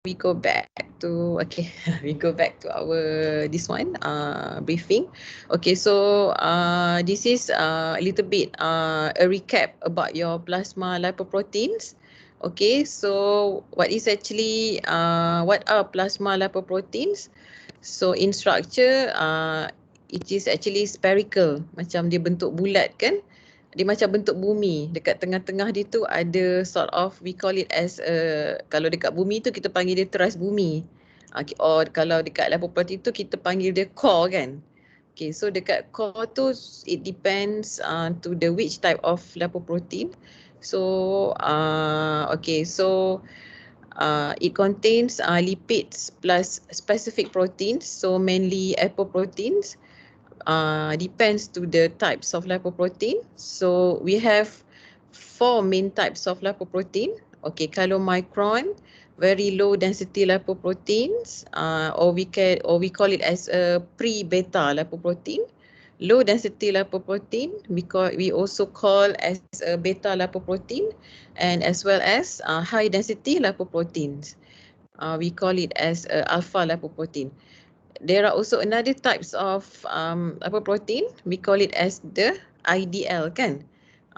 we go back to we go back to our this one briefing. Okay, so this is a little bit a recap about your plasma lipoproteins. Okay, so what is actually what are plasma lipoproteins? So in structure it is actually spherical, macam dia bentuk bulat kan. Dia macam bentuk bumi. Dekat tengah-tengah dia tu ada sort of, we call it as kalau dekat bumi tu kita panggil dia teras bumi. Or kalau dekat lipoprotein tu kita panggil dia core kan. Okay, so dekat core tu it depends to the which type of lipoprotein. So it contains lipids plus specific proteins, so mainly apoproteins. Depends to the types of lipoprotein. So we have 4 main types of lipoprotein. Okay, chylomicron, very low density lipoproteins, or we call it as a pre-beta lipoprotein. Low density lipoprotein we also call as a beta lipoprotein, and as well as high density lipoproteins. We call it as alpha lipoprotein. There are also another types of protein. We call it as the IDL kan.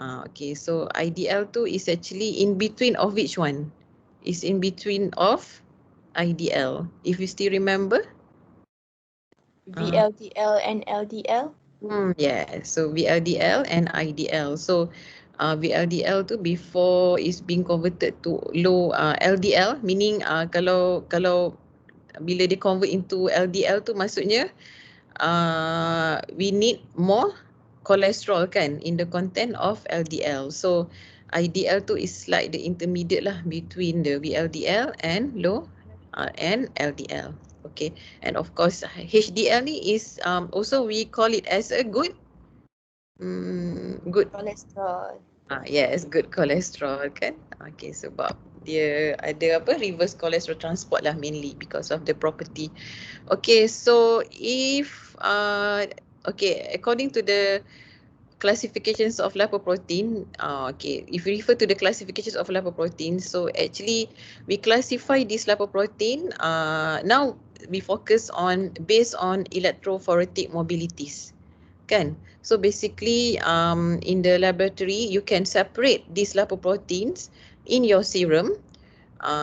Okay, so IDL tu is actually in between of which one? Is in between of IDL. If you still remember. VLDL and LDL. Yeah, so VLDL and IDL. So VLDL tu before is being converted to low LDL, meaning kalau bila dia convert into LDL tu maksudnya we need more cholesterol kan in the content of LDL. So IDL tu is like the intermediate lah between the VLDL and low and LDL. Okay, and of course HDL ni is also we call it as a good Cholesterol. Yes, good cholesterol kan. Okay, sebab dia ada apa, reverse cholesterol transport lah mainly because of the property. Okay, so if according to the classifications of lipoprotein, okay, if we refer to the classifications of lipoprotein, so actually we classify this lipoprotein now we focus on based on electrophoretic mobilities kan. So basically in the laboratory you can separate these lipoproteins in your serum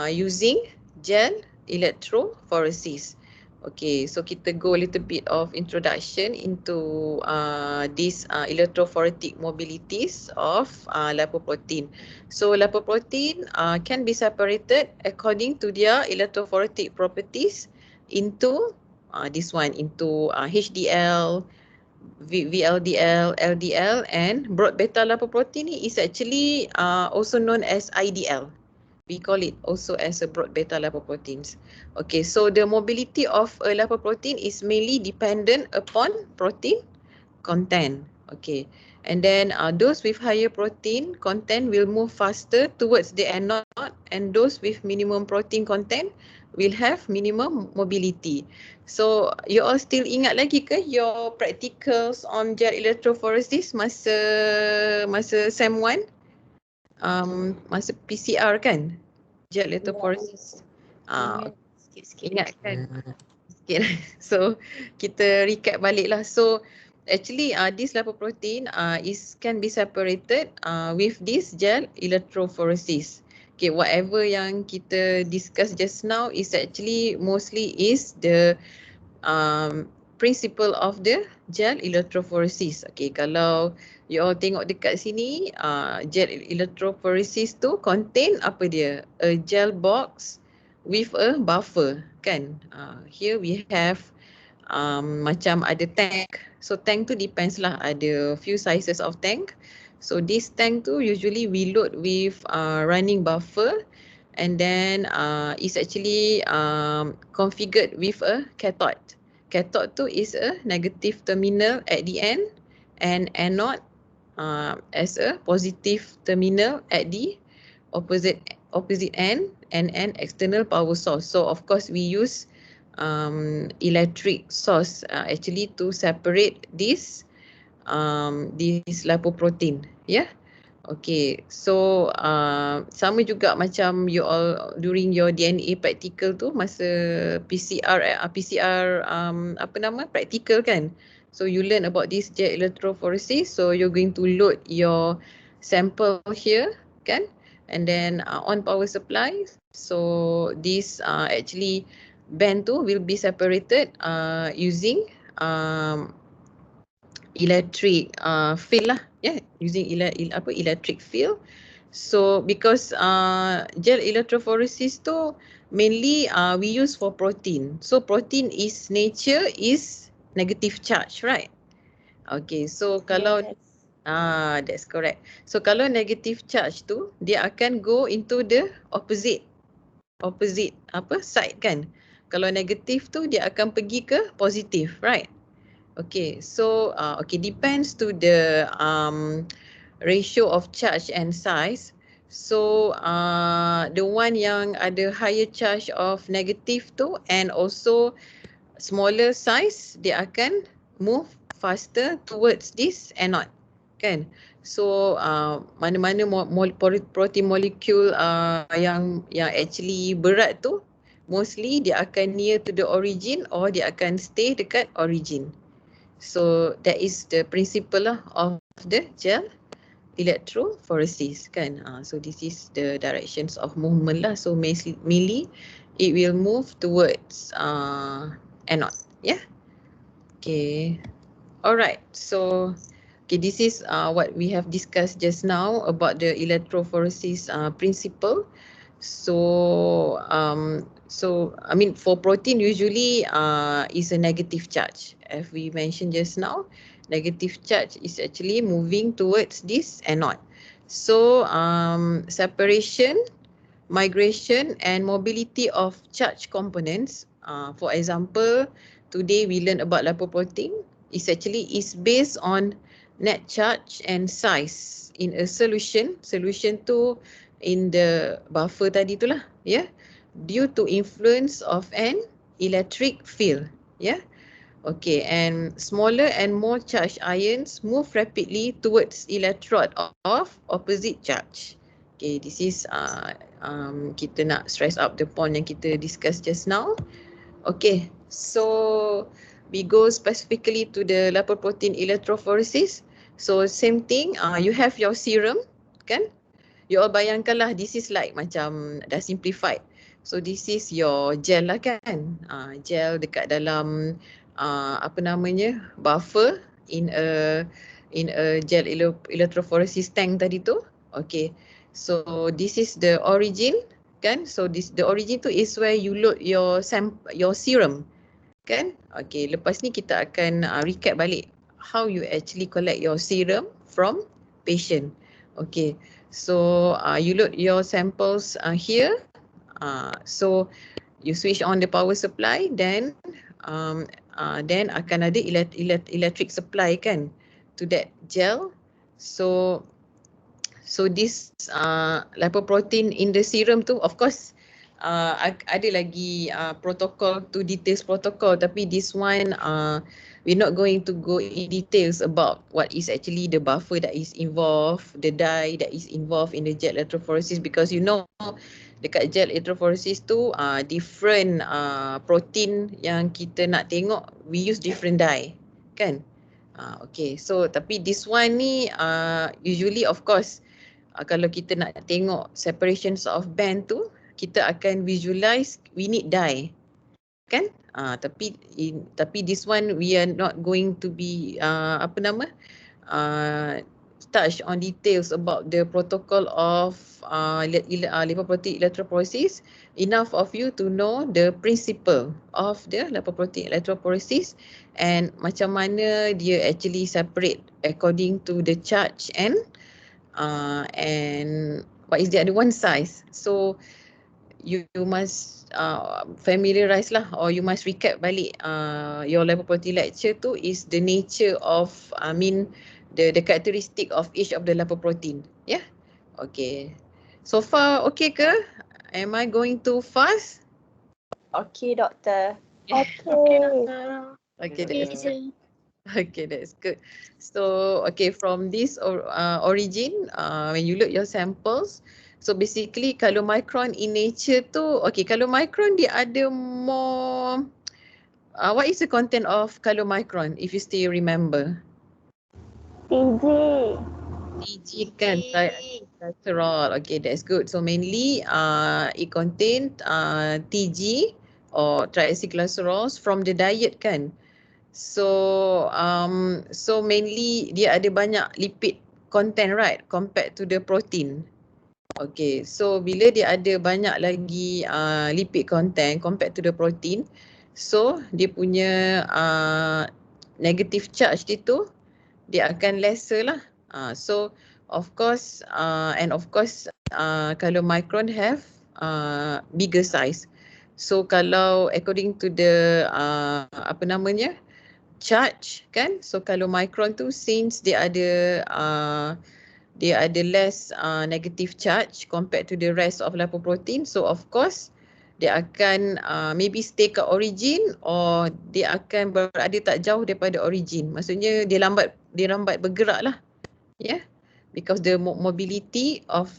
using gel electrophoresis. Okay, so kita go a little bit of introduction into these electrophoretic mobilities of lipoprotein. So lipoprotein can be separated according to their electrophoretic properties into this one, into HDL, VLDL, LDL, and broad beta lipoprotein is actually also known as IDL. We call it also as a broad beta lipoproteins. Okay, so the mobility of a lipoprotein is mainly dependent upon protein content. Okay, and then those with higher protein content will move faster towards the anode, and those with minimum protein content will have minimum mobility. So you all still ingat lagi ke your practicals on gel electrophoresis masa SEM 1? Masa PCR kan? Gel electrophoresis. Sikit-sikit. Ingat kan? Sikit. So kita recap balik lah. So actually this lipoprotein can be separated with this gel electrophoresis. Okay, whatever yang kita discuss just now is actually mostly is the principle of the gel electrophoresis. Okay, kalau you all tengok dekat sini, gel electrophoresis tu contain apa dia? A gel box with a buffer kan. Here we have macam ada tank. So tank tu depends lah, ada few sizes of tank. So this tank tu usually we load with running buffer, and then is actually configured with a cathode. Cathode tu is a negative terminal at the end, and anode as a positive terminal at the opposite end, and an external power source. So of course we use electric source actually to separate this lipoprotein. Yeah. Okay, so sama juga macam you all during your DNA practical tu masa PCR apa nama practical kan. So you learn about this jet electrophoresis. So you're going to load your sample here kan, and then on power supply. So this actually band tu will be separated using electric field lah, using electric field. So because gel electrophoresis tu mainly we use for protein. So protein is nature is negative charge, right? Okay, so kalau Yes. that's correct. So kalau negative charge tu dia akan go into the opposite side kan. Kalau negatif tu dia akan pergi ke positif, right? Okay, so depends to the ratio of charge and size. So the one yang ada higher charge of negative tu and also smaller size, dia akan move faster towards this anode, kan? So mana-mana protein molecule yang actually berat tu, mostly dia akan near to the origin or dia akan stay dekat origin. So that is the principle lah of the gel electrophoresis kan. So this is the directions of movement lah. So mainly it will move towards anode. Yeah. Okay. Alright. So this is what we have discussed just now about the electrophoresis principle. So I mean for protein usually is a negative charge. As we mentioned just now, negative charge is actually moving towards this anode. So separation, migration and mobility of charge components. For example, today we learn about lipoprotein is actually based on net charge and size in a solution. Solution tu in the buffer tadi tu lah, due to influence of an electric field, Okay, and smaller and more charged ions move rapidly towards electrode of opposite charge. Okay, this is kita nak stress up the point yang kita discuss just now. Okay, so we go specifically to the lipoprotein electrophoresis. So same thing, you have your serum, kan? You all bayangkanlah this is like macam dah simplified. So this is your gel lah kan? Gel dekat dalam apa namanya buffer in a gel electrophoresis tank tadi tu. Okay, so this is the origin kan? So the origin tu is where you load your serum kan? Okay, lepas ni kita akan recap balik how you actually collect your serum from patient. Okay, so you load your samples here. So you switch on the power supply, then akan ada electric supply kan to that gel. So this lipoprotein in the serum tu, of course ada lagi protocol to details protocol, tapi this one we're not going to go in details about what is actually the buffer that is involved, the dye that is involved in the gel electrophoresis, because dekat gel electrophoresis tu different protein yang kita nak tengok, we use different dye kan. Okay, so tapi this one ni usually of course kalau kita nak tengok separations of band tu, kita akan visualize we need dye kan. Tapi this one we are not going to be touch on details about the protocol of lipoprotein electrophoresis. Enough of you to know the principle of the lipoprotein electrophoresis and macam mana dia actually separate according to the charge and what is the other one, size. So you must familiarize lah, or you must recap balik your lipoprotein lecture tu is the nature of the characteristic of each of the lipoprotein. Yeah. Okay. So far okay ke? Am I going too fast? Okay, doctor. Okay, doctor. Okay, Okay, that's teacher. Okay, that's good. So, okay, from this origin, when you look your samples, so basically kalau micron in nature tu, okay, kalau micron dia ada more, what is the content of chylomicron if you still remember? TG. TG kan, triacylglycerol. Okay, that's good. So mainly it contain TG or triacylglycerols from the diet kan. So mainly dia ada banyak lipid content, right, compared to the protein. Okay, so bila dia ada banyak lagi lipid content compared to the protein, so dia punya negative charge itu dia akan lesser lah. So of course kalau micron have bigger size. So kalau according to the apa namanya, charge kan, so kalau micron tu since dia ada less negative charge compared to the rest of lipoprotein, so of course dia akan maybe stay ke origin or dia akan berada tak jauh daripada origin. Maksudnya dia lambat bergerak lah, yeah, because the mobility of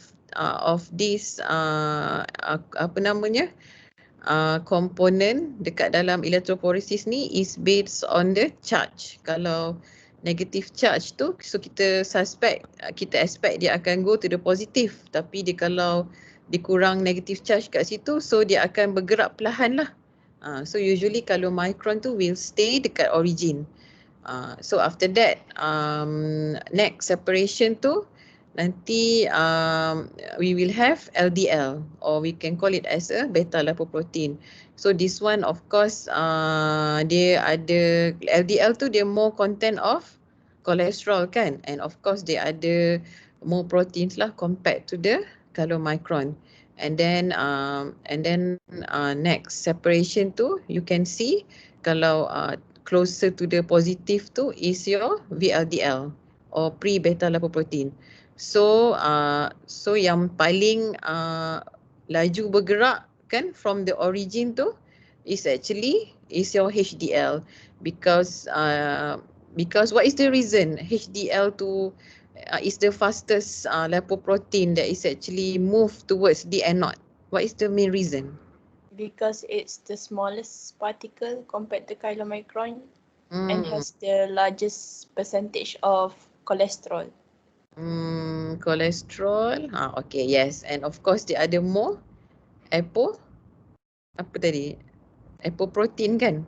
this apa namanya, komponen dekat dalam electrophoresis ni is based on the charge. Kalau negative charge tu, so kita expect dia akan go to the positive, tapi dia kalau dikurang negative charge kat situ, so dia akan bergerak perlahan lah. So usually kalau micron tu will stay dekat origin. So after that, next separation tu nanti we will have LDL, or we can call it as a beta lipoprotein. So this one of course dia ada LDL tu, dia more content of cholesterol kan, and of course dia ada more proteins lah compared to the chylomicron. And then next separation tu you can see kalau closer to the positive tu is your VLDL or pre-beta lipoprotein. So yang paling laju bergerak kan from the origin tu is your HDL, because what is the reason HDL tu is the fastest lipoprotein that is actually move towards the anode? What is the main reason? Because it's the smallest particle compared to chylomicron and has the largest percentage of cholesterol. Cholesterol. Okay, yes. And of course dia ada more apoprotein kan?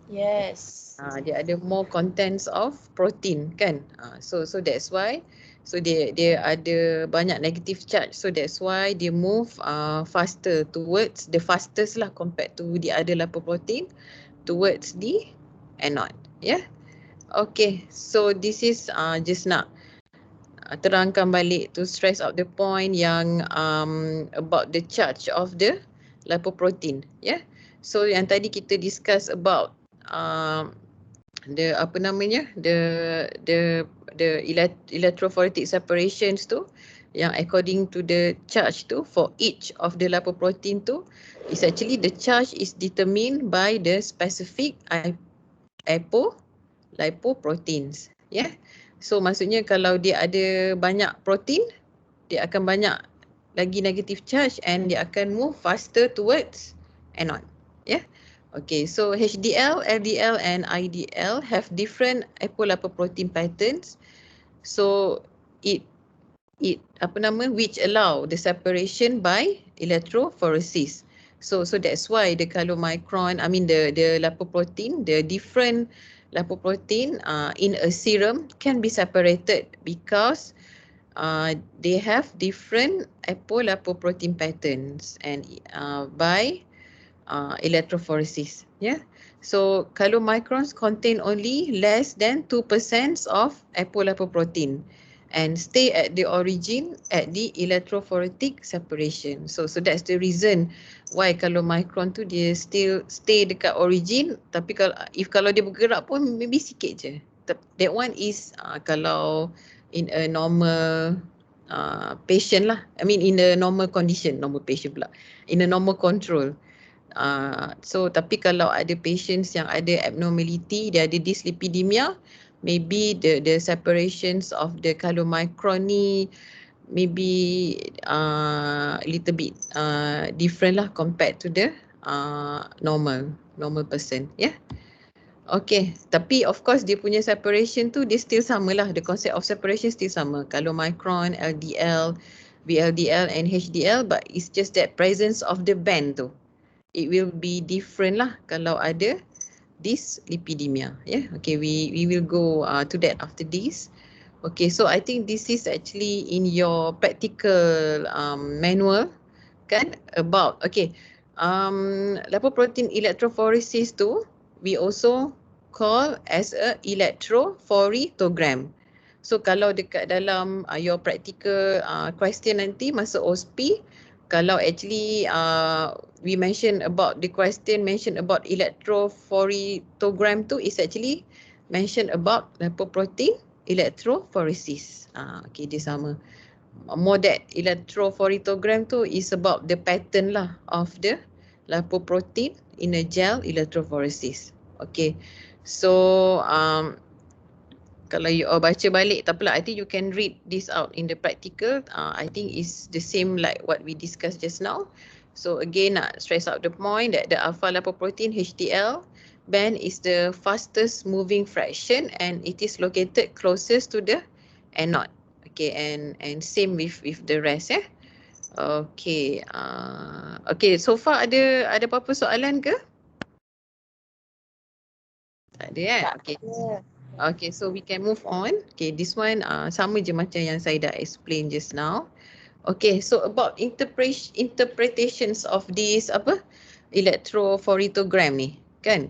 Yes. Dia ada more contents of protein kan? So that's why, so dia ada banyak negative charge, so that's why dia move faster towards the fastest lah compared to the other lipoprotein towards the anode. Yeah. Okay, so this is just nak terangkan balik to stress out the point yang about the charge of the lipoprotein, yeah. So yang tadi kita discuss about the apa namanya, the electrophoretic separations tu, yang according to the charge tu for each of the lipoprotein tu is actually the charge is determined by the specific lipoproteins, yeah. So maksudnya kalau dia ada banyak protein, dia akan banyak lagi negative charge and dia akan move faster towards anode, yeah. Okay, so HDL, LDL and IDL have different apolipoprotein patterns. So it which allow the separation by electrophoresis. So that's why the chylomicron, the lipoprotein, the different lipoprotein in a serum can be separated because they have different apolipoprotein patterns and by electrophoresis. Yeah. So chylomicrons contain only less than 2% of apolipoprotein and stay at the origin at the electrophoretic separation. So that's the reason why chylomicron tu dia still stay dekat origin, tapi kalau dia bergerak pun maybe sikit je. That one is kalau in a normal patient lah. In a normal condition, normal patient pula. In a normal control. So tapi kalau ada patients yang ada abnormality, dia ada dyslipidemia, maybe the separations of the chylomicron ni maybe a little bit different lah compared to the normal person, yeah. Okay, tapi of course dia punya separation tu dia still sama lah, the concept of separation still sama, chylomicron, LDL, VLDL and HDL, but it's just that presence of the band tu, it will be different lah kalau ada dyslipidemia, yeah. Okay, we will go to that after this. Okay, so I think this is actually in your practical manual kan, about, okay, lipoprotein electrophoresis tu we also call as a electrophorytogram. So kalau dekat dalam your practical question nanti masa OSPI, kalau actually we mention about the question mention about electrophorytogram tu is actually mention about lipoprotein electrophoresis. Okay, dia sama. More that electrophorytogram tu is about the pattern lah of the lipoprotein in a gel electrophoresis. Okay, so kalau you baca balik tak apalah, I think you can read this out in the practical. I think is the same like what we discussed just now. So again, nak stress out the point that the alpha lipoprotein HDL band is the fastest moving fraction and it is located closest to the anode. Okay, and same with the rest, yeah. Okay, okay, so far ada apa-apa soalan ke? Tak ada kan? Okay. Okay, so we can move on. Okay, this one sama je macam yang saya dah explain just now. Okay, so about interpretations of this electrophorytogram ni, kan?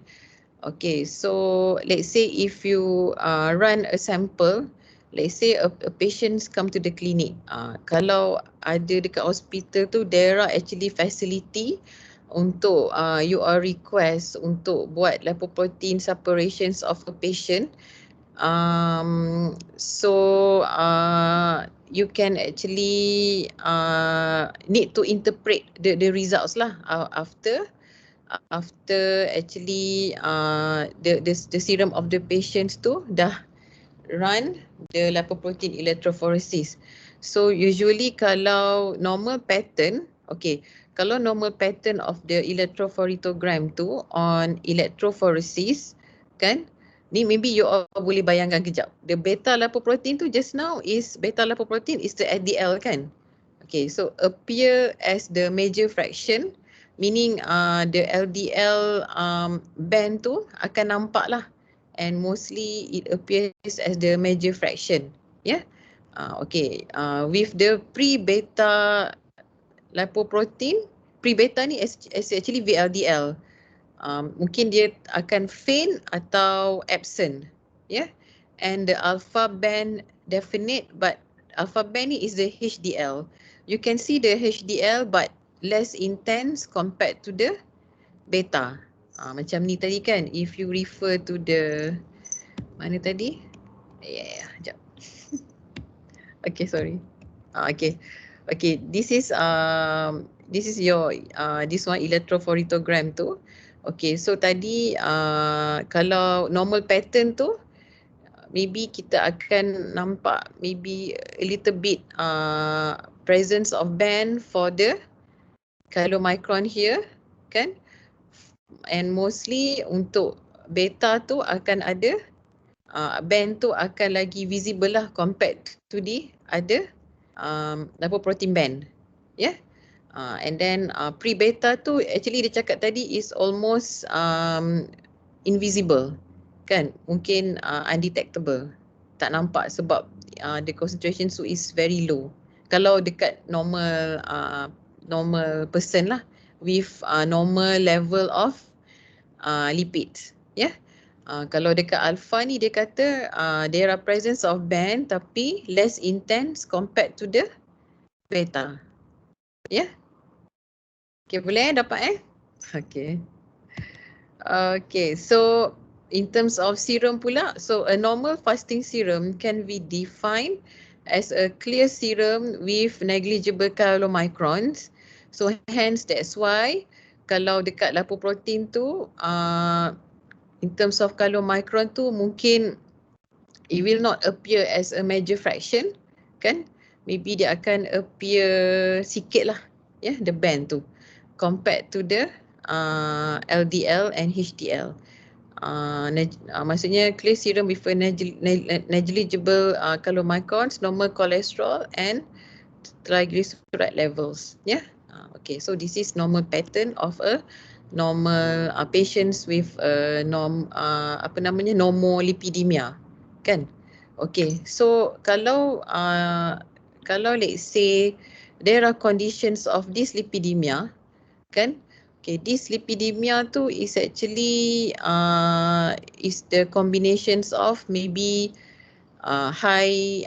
Okay, so let's say if you run a sample, let's say a patient come to the clinic. Kalau ada dekat hospital tu, there are actually facility untuk you are request untuk buat lipoprotein separations of a patient. So you can actually need to interpret the results lah after actually the serum of the patients tu dah run the lipoprotein electrophoresis. So usually kalau normal pattern, okay, kalau normal pattern of the electrophorytogram tu on electrophoresis, kan, ni maybe you all boleh bayangkan kejap. The beta lipoprotein tu just now is, beta lipoprotein is the LDL, kan? Okay, so appear as the major fraction, meaning the LDL band tu akan nampak lah, and mostly it appears as the major fraction, yeah. Okay, with the pre-beta lipoprotein, pre-beta ni is actually VLDL. Mungkin dia akan faint atau absent, yeah. And the alpha band definite, but alpha band ni is the HDL. You can see the HDL but less intense compared to the beta. Macam ni tadi kan, if you refer to the mana tadi? Yeah, sekejap. Okay, sorry. Okay. Okay, this is your this one electrophorytogram tu. Okay, so tadi kalau normal pattern tu maybe kita akan nampak maybe a little bit presence of band for the chylomicron here, kan? And mostly untuk beta tu akan ada band tu akan lagi visible lah compared to the other lipoprotein band, yeah. And then pre-beta tu actually dia cakap tadi is almost invisible, kan? Mungkin undetectable, tak nampak sebab the concentration so is very low. Kalau dekat normal person lah with normal level of lipids, yeah. Kalau dekat alpha ni dia kata there are presence of band tapi less intense compared to the beta, yeah. Okay, boleh dapat Okay. Okay, so in terms of serum pula, so a normal fasting serum can be defined as a clear serum with negligible chylomicrons. So hence that's why kalau dekat lipoprotein tu in terms of chylomicron tu mungkin it will not appear as a major fraction kan, maybe dia akan appear sikit lah the band tu compared to the LDL and HDL. Maksudnya clear serum with a negligible chylomicrons, normal cholesterol and triglyceride levels. Okay, so this is normal pattern of a normal patients with normolipidemia kan. Okay, so kalau let's say there are conditions of dyslipidemia kan. Okay, dyslipidemia tu is actually is the combinations of maybe high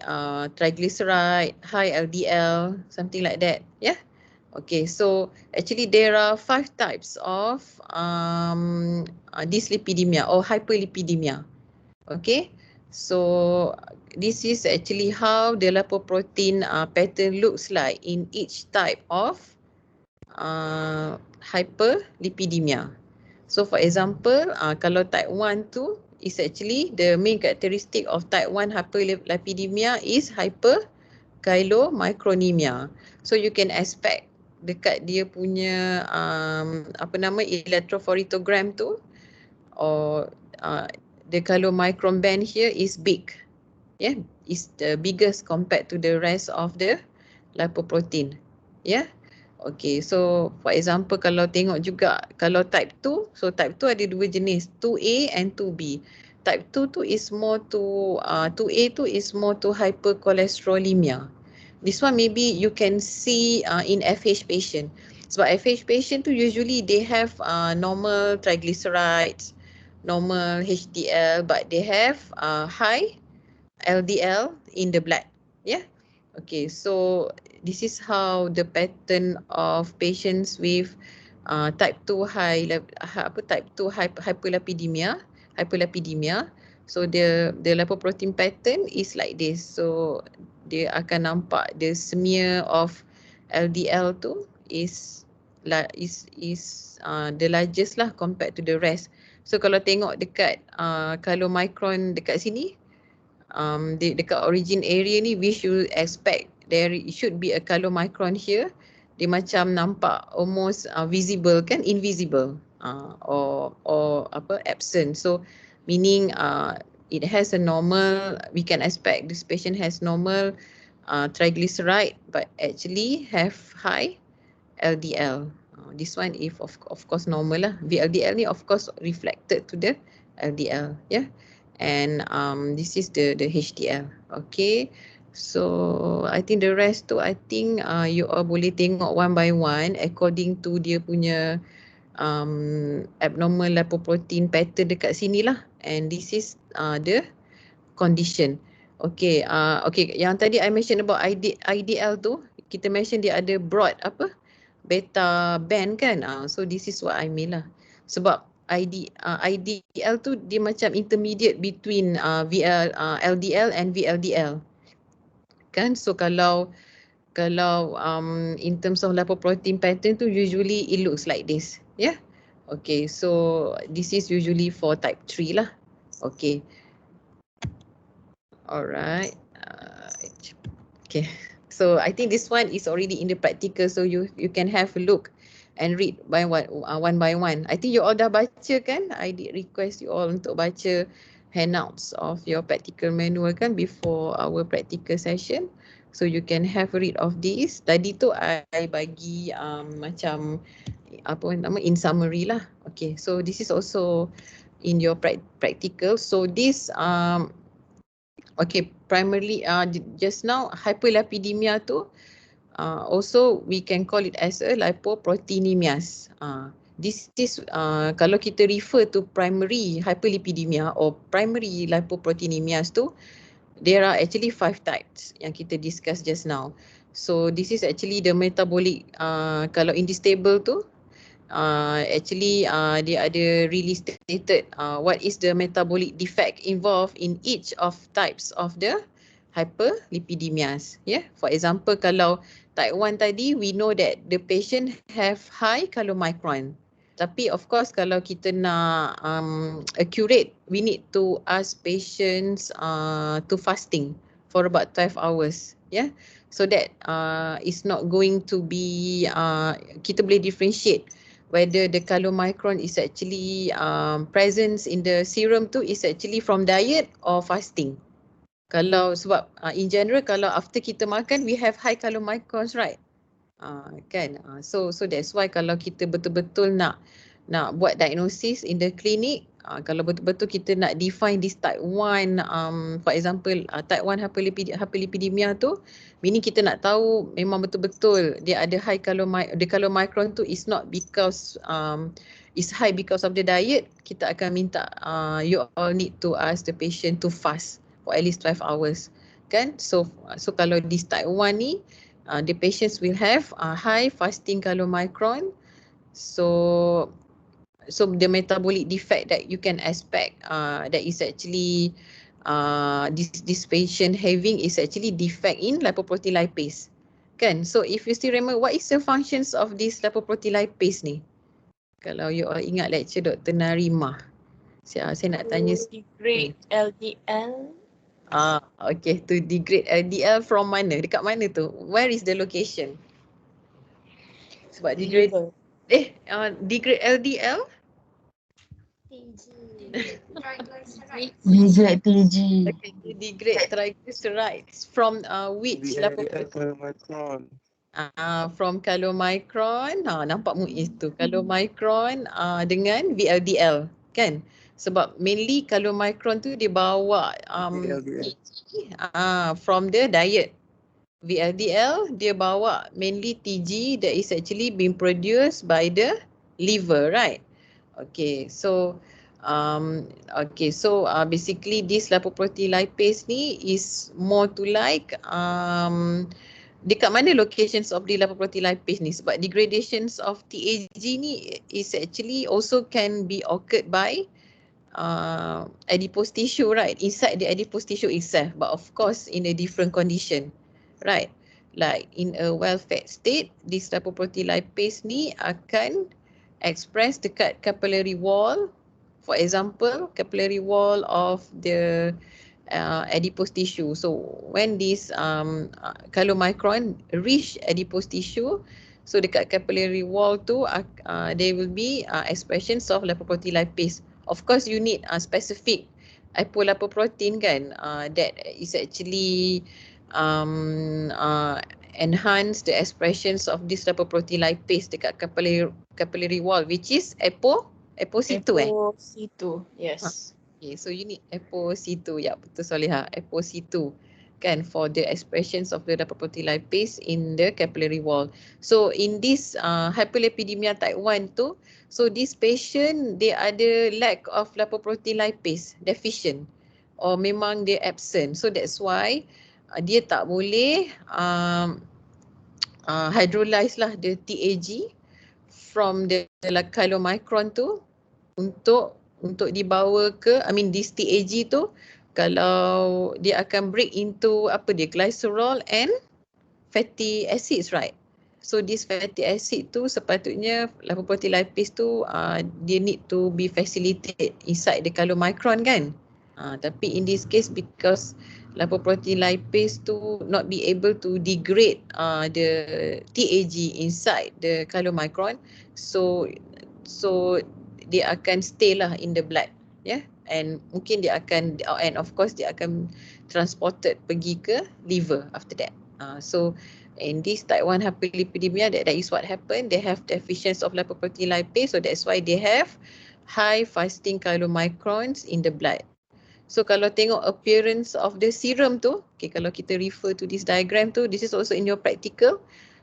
triglyceride, high LDL, something like that. Okay, so actually there are 5 types of dyslipidemia or hyperlipidemia. Okay, so this is actually how the lipoprotein pattern looks like in each type of hyperlipidemia. So for example, kalau type 1 tu is actually the main characteristic of type 1 hyperlipidemia is hyperchylomicronemia. So you can expect dekat dia punya electrophoretogram tu, or the chylomicron band here is big. Is the biggest compared to the rest of the lipoprotein. Okay, so for example kalau tengok juga kalau type 2, so type 2 ada dua jenis, 2A and 2B. Type 2 tu is more to 2A tu is more to hypercholesterolemia. This one maybe you can see in FH patient. Sebab FH patient tu usually they have normal triglycerides, normal HDL, but they have high LDL in the blood. Okay, so this is how the pattern of patients with type 2 hyperlipidemia. So the lipoprotein pattern is like this. So dia akan nampak the smear of LDL tu is the largest lah compared to the rest. So kalau tengok dekat chylomicron dekat sini, dekat origin area ni, we should expect there should be a chylomicron here. Dia macam nampak almost visible kan, invisible or absent. So meaning it has a normal, we can expect this patient has normal triglyceride but actually have high LDL. This one if of course normal lah. VLDL ni of course reflected to the LDL. And this is the HDL. Okay, so I think the rest tu I think you all boleh tengok one by one according to dia punya abnormal lipoprotein pattern dekat sini lah. And this is the condition. Okay, okay, yang tadi I mention about IDL tu, kita mention dia ada broad beta band kan. So this is what I mean lah. Sebab IDL tu dia macam intermediate between LDL and VLDL kan. So kalau in terms of lipoprotein pattern tu usually it looks like this. Okay, so this is usually for type 3 lah. Okay, alright. Okay, so I think this one is already in the practical, so you can have a look and read by one by one. I think you all dah baca kan? I did request you all untuk baca handouts of your practical manual kan before our practical session. So you can have a read of this. Tadi tu I bagi macam in summary lah. Okay, so this is also in your practical. So this okay, primarily just now hyperlipidemia tu also we can call it as a lipoproteinemias. This is kalau kita refer to primary hyperlipidemia or primary lipoproteinemias tu, there are actually 5 types yang kita discuss just now. So this is actually the metabolic, kalau in this table tu actually dia ada really stated what is the metabolic defect involved in each of types of the hyperlipidemias. For example, kalau type 1 tadi, we know that the patient have high chylomicron. Tapi of course kalau kita nak accurate, we need to ask patients to fasting for about 12 hours. Yeah, so that it's not going to be kita boleh differentiate whether the chylomicron is actually presence in the serum tu is actually from diet or fasting. Kalau sebab in general kalau after kita makan we have high chylomicrons, right? Kan, so that's why kalau kita betul-betul nak buat diagnosis in the clinic, kalau betul-betul kita nak define this type 1 for example type 1 hyperlipidemia tu, meaning kita nak tahu memang betul-betul dia ada high chylomicron tu is not because is high because of the diet, kita akan minta you all need to ask the patient to fast for at least 12 hours kan. So kalau this type 1 ni the patients will have high fasting chylomicron. So the metabolic defect that you can expect that is actually this patient having is actually defect in lipoprotein lipase. Kan? So if you still remember, what is the functions of this lipoprotein lipase ni? Kalau you all ingat lecture Dr. Narimah. Saya nak tanya. Degrade LDL. Okay, to degrade LDL from mana? Dekat mana tu? Where is the location? Sebab degrade degrade LDL? Degrade TG. Okay, degrade triglycerides from which chylomicron. from chylomicron. Nampak Muiz tu. Chylomicron dengan VLDL kan? Sebab mainly chylomicron tu dia bawa from the diet. VLDL dia bawa mainly TG that is actually being produced by the liver, right? Okay, so basically this lipoprotein lipase ni is more to like dekat mana locations of the lipoprotein lipase ni, sebab degradations of TAG ni is actually also can be occurred by adipose tissue, right? Inside the adipose tissue itself, but of course in a different condition, right? Like in a well-fed state, this lipoprotein lipase ni akan express dekat capillary wall. For example, capillary wall of the adipose tissue. So when this chylomicron reach adipose tissue, so dekat capillary wall tu there will be expressions of lipoprotein lipase. Of course, you need specific apolipoprotein kan that is actually enhance the expressions of this lipoprotein lipase dekat capillary wall, which is ApoC2 ApoC2, yes. Okay, so you need ApoC2, ya betul Solihah, ApoC2 kan for the expressions of the lipoprotein lipase in the capillary wall. So in this hyperlipidemia type 1 tu, so this patient dia ada lack of lipoprotein lipase deficient or memang dia absent. So that's why dia tak boleh hydrolyze lah the TAG from the chylomicron tu untuk dibawa ke, this TAG tu kalau dia akan break into glycerol and fatty acids, right? So this fatty acid tu sepatutnya lipoprotein lipase tu dia need to be facilitated inside the chylomicron kan. Tapi in this case because lipoprotein lipase tu not be able to degrade the TAG inside the chylomicron, so dia akan stay lah in the blood, yeah, and mungkin dia akan and of course dia akan transported pergi ke liver after that. So in this type 1 hyperlipidemia, that is what happened. They have deficiency of lipoprotein lipase, so that's why they have high fasting chylomicrons in the blood. So kalau tengok appearance of the serum tu, okay, kalau kita refer to this diagram tu, this is also in your practical.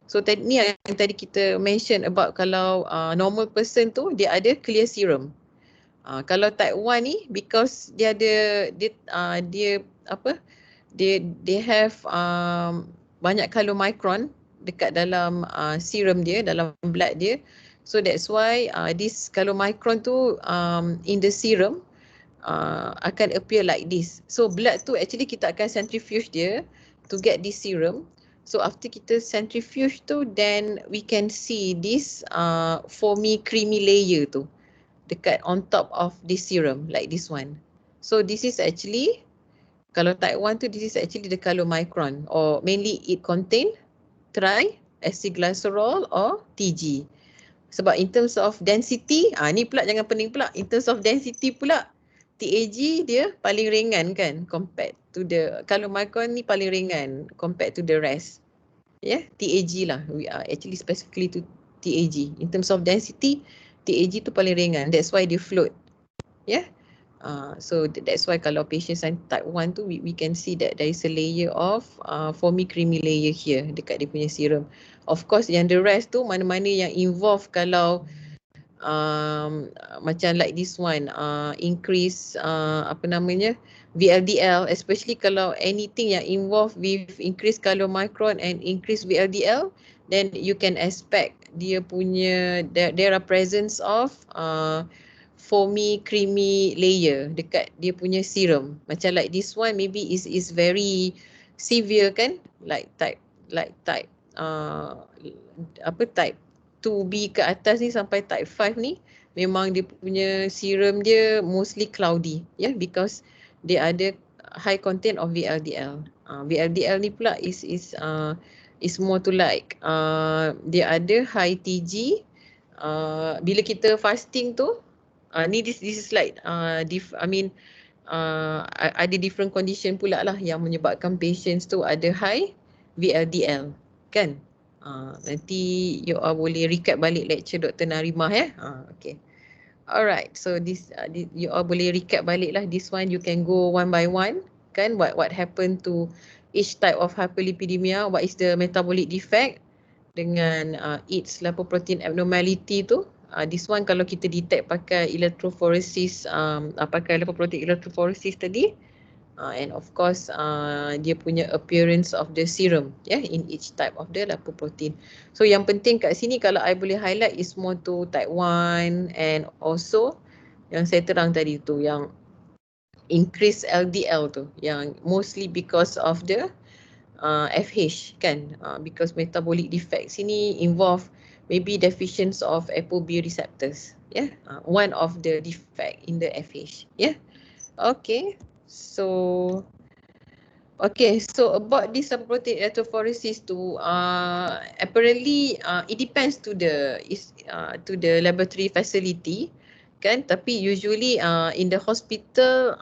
So ni yang tadi kita mention about kalau normal person tu dia ada clear serum. Kalau type 1 ni because dia ada dia have banyak chylomicron dekat dalam serum dia, dalam blood dia. So that's why this chylomicron tu in the serum akan appear like this. So blood tu actually kita akan centrifuge dia to get this serum. So after kita centrifuge tu, then we can see this foamy creamy layer tu dekat on top of this serum like this one. So this is actually, kalau type 1 tu, this is actually the chylomicron, or mainly it contain triacylglycerol or TG. Sebab in terms of density, ni pula jangan pening pula, in terms of density pula, TAG dia paling ringan kan compared to the chylomicron ni, paling ringan compared to the rest. Yeah, TAG lah. We are actually specifically to TAG. In terms of density, TAG tu paling ringan. That's why they float. Yeah. So that's why kalau patients type 1 tu, we can see that there is a layer of foamy creamy layer here dekat dia punya serum. Of course yang the rest tu, mana-mana yang involve kalau macam like this one, increase VLDL, especially kalau anything yang involve with increase chylomicron and increase VLDL, then you can expect dia punya there are presence of foamy creamy layer dekat dia punya serum. Macam like this one maybe is very severe kan, like type type 2B ke atas ni sampai type 5 ni, memang dia punya serum dia mostly cloudy, because dia ada high content of VLDL. VLDL ni pula is more to like dia ada high TG. Bila kita fasting tu, ni this is like ada different condition pula lah yang menyebabkan patients tu ada high VLDL kan. Nanti you all boleh recap balik lecture Dr. Narimah ya. Okay. Alright, so this you all boleh recap balik lah. This one you can go one by one kan, what happened to each type of hyperlipidemia, what is the metabolic defect dengan its lipoprotein abnormality tu. This one kalau kita detect pakai electrophoresis, pakai lipoprotein electrophoresis tadi, and of course dia punya appearance of the serum in each type of the lipoprotein. So yang penting kat sini kalau I boleh highlight is more to type 1, and also yang saya terang tadi tu yang increase LDL tu, yang mostly because of the FH kan, because metabolic defect sini involve maybe deficiency of ApoB receptors, one of the defect in the FH. Okay. So about this lipoprotein electrophoresis tu, apparently it depends to the laboratory facility kan, tapi usually in the hospital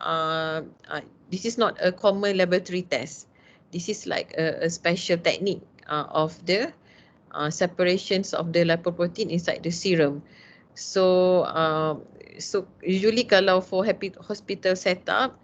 this is not a common laboratory test. This is like a special technique of the separations of the lipoprotein inside the serum. So usually kalau for hospital setup,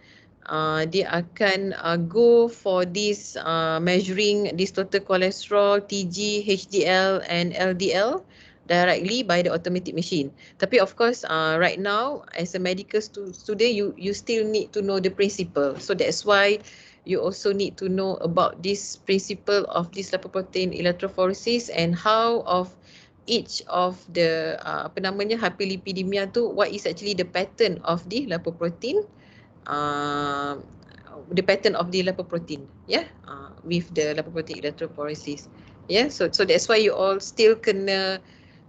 dia akan go for this measuring this total cholesterol, TG, HDL and LDL directly by the automatic machine. Tapi of course right now as a medical student, you still need to know the principle. So that's why you also need to know about this principle of this lipoprotein electrophoresis and how of each of the hyperlipidemia tu, what is actually the pattern of the lipoprotein, with the lipoprotein electrophoresis. So that's why you all still kena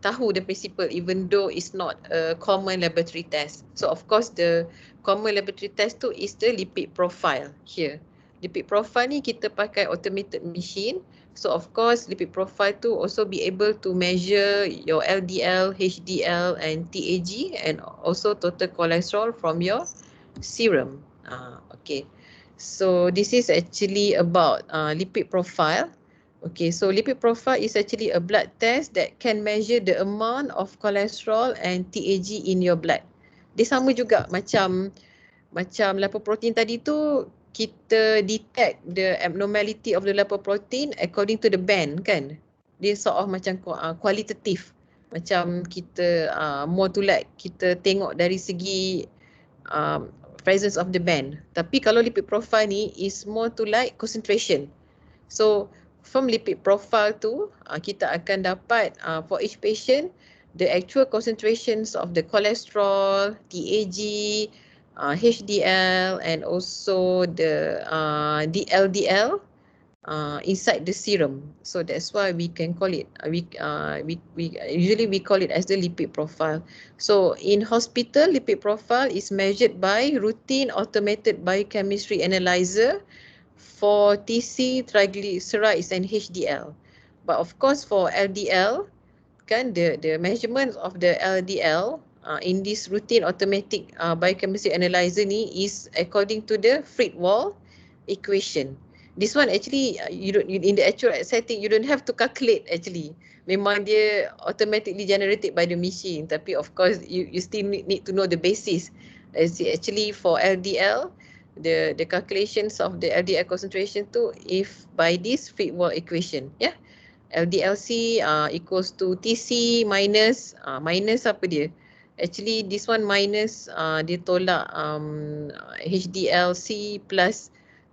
tahu the principle even though it's not a common laboratory test. So of course the common laboratory test tu is the lipid profile here. Lipid profile ni kita pakai automated machine. So of course lipid profile tu also be able to measure your LDL, HDL and TAG and also total cholesterol from your serum. Okay. So this is actually about lipid profile. Okay, so lipid profile is actually a blood test that can measure the amount of cholesterol and TAG in your blood. Dia sama juga macam lipoprotein tadi tu, kita detect the abnormality of the lipoprotein according to the band kan. Dia sort of macam qualitative. Macam kita more to like kita tengok dari segi presence of the band. Tapi kalau lipid profile ni is more to like concentration. So from lipid profile tu kita akan dapat for each patient the actual concentrations of the cholesterol, TAG, HDL and also the LDL inside the serum. So that's why we can call it, we usually we call it as the lipid profile. So in hospital, lipid profile is measured by routine automated biochemistry analyzer for TC, triglycerides and HDL. But of course for LDL, kan the measurement of the LDL in this routine automatic biochemistry analyzer ni is according to the Friedewald equation. This one actually you don't, in the actual setting you don't have to calculate actually. Memang dia automatically generated by the machine, tapi of course you still need to know the basis. Actually for LDL, the calculations of the LDL concentration tu if by this Friedewald equation, yeah. LDLC equals to TC minus minus apa dia? Actually this one minus dia tolak HDLC plus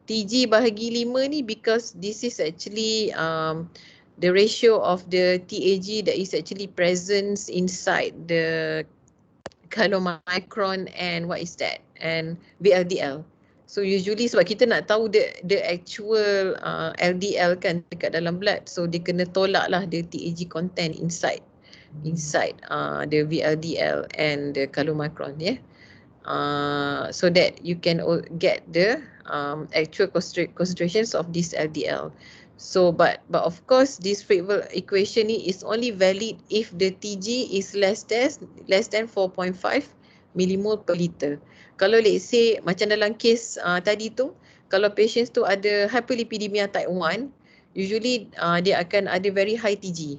TG bahagi 5 ni because this is actually the ratio of the TAG that is actually present inside the chylomicron and what is that? And VLDL. So usually sebab kita nak tahu the actual LDL kan dekat dalam blood, so dia kena tolak lah the TAG content inside the VLDL and the chylomicron, yeah. So that you can get the actual concentrations of this LDL. So but of course this Friedewald equation ni is only valid if the TG is less than 4.5 millimole per liter. Kalau let's say macam dalam case tadi tu, kalau patients tu ada hyperlipidemia type 1, usually dia akan ada very high TG.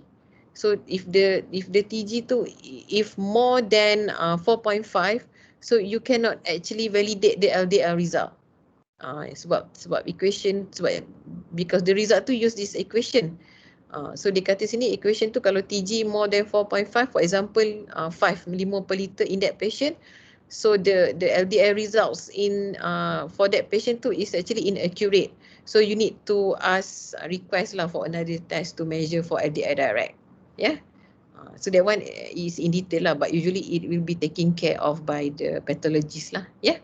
So if the TG tu if more than 4.5, so you cannot actually validate the LDL result. Sebab equation, because the result tu use this equation. So dia kata sini equation tu kalau TG more than 4.5, for example 5 millimole per liter in that patient, so the LDL results in for that patient tu is actually inaccurate. So you need to request lah for another test to measure for LDL direct. Yeah. So that one is in detail lah, but usually it will be taken care of by the pathologist lah. Yeah.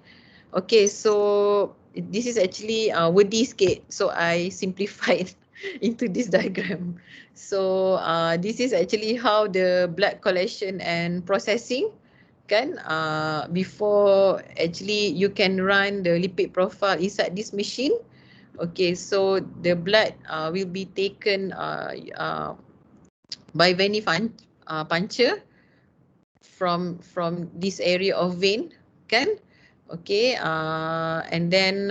Okay, so this is actually wordy sikit, so I simplified into this diagram. So this is actually how the blood collection and processing kan before actually you can run the lipid profile inside this machine. Okay, so the blood will be taken by venipuncture from this area of vein, kan? Okay, and then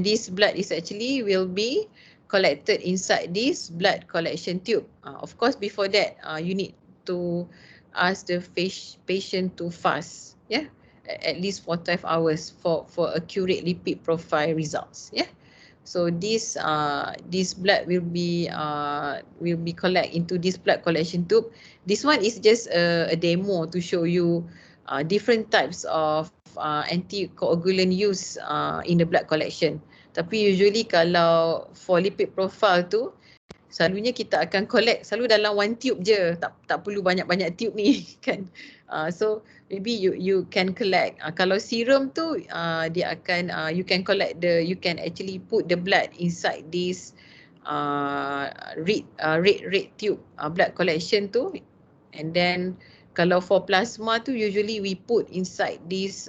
this blood is actually will be collected inside this blood collection tube. Of course, before that, you need to ask the patient to fast, yeah, at least for 12 hours for accurate lipid profile results, yeah. So this blood will be collect into this blood collection tube. This one is just a demo to show you different types of anticoagulant use in the blood collection. Tapi usually kalau for lipid profile tu, selalunya kita akan collect selalu dalam one tube je, tak perlu banyak-banyak tube ni kan. So maybe you can collect. Kalau serum tu dia akan you can actually put the blood inside this red tube blood collection tu, and then kalau for plasma tu usually we put inside this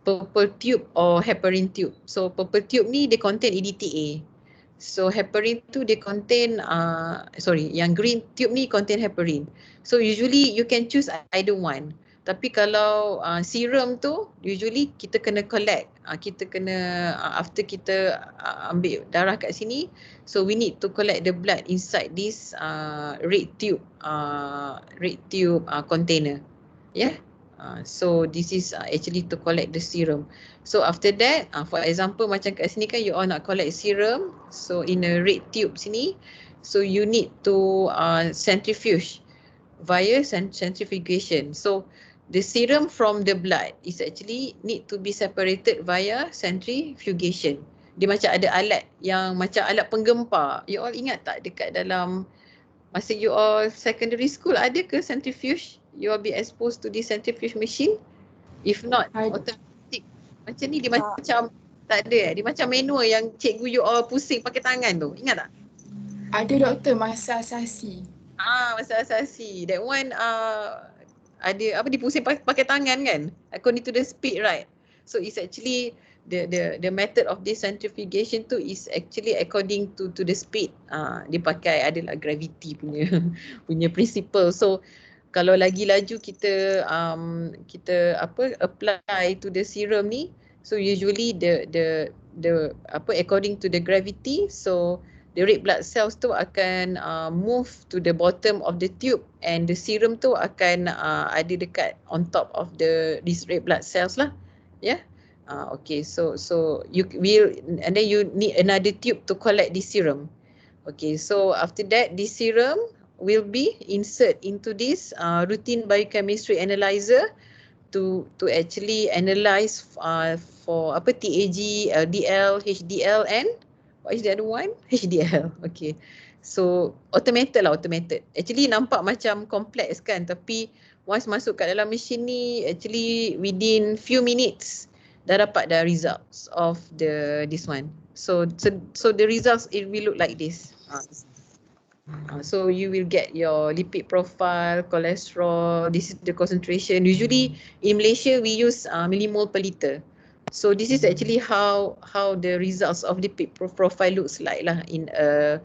purple tube or heparin tube. So purple tube ni dia contain EDTA. So heparin tu dia contain yang green tube ni contain heparin. So usually you can choose either one. Tapi kalau serum tu usually kita kena collect. Kita kena after kita ambil darah kat sini, so we need to collect the blood inside this red tube container. Yeah. So this is actually to collect the serum. So after that, for example macam kat sini kan you all nak collect serum, so in a red tube sini, so you need to centrifuge via centrifugation. So the serum from the blood is actually need to be separated via centrifugation. Dia macam ada alat yang macam alat penggempar. You all ingat tak dekat dalam masa you all secondary school ada ke centrifuge? You will be exposed to this centrifuge machine. If not, automatic. Macam ni dia macam Tak ada. Dia macam manual yang cikgu you all pusing pakai tangan tu. Ingat tak? Ada doktor, masa asasi. Masa asasi. That one ada apa dipusing pakai tangan kan? According to the speed, right? So it's actually the method of this centrifugation tu is actually according to the speed. Dia pakai adalah gravity punya punya principle. So kalau lagi laju kita apply to the serum ni, so usually the according to the gravity, so the red blood cells tu akan move to the bottom of the tube and the serum tu akan ada dekat on top of these red blood cells lah. Yeah. Okay, so you will, and then you need another tube to collect this serum. Okay, so after that, this serum will be insert into this routine biochemistry analyzer to actually analyze for TAG, LDL, HDL, and what is the other one? HDL. Okay. So automated. Actually nampak macam complex kan, tapi once masuk kat dalam mesin ni, actually within few minutes dah dapat results of this one. So the results, it will look like this. So you will get your lipid profile, cholesterol, this is the concentration. Usually in Malaysia we use millimole per liter. So this is actually how the results of lipid profile looks like lah in a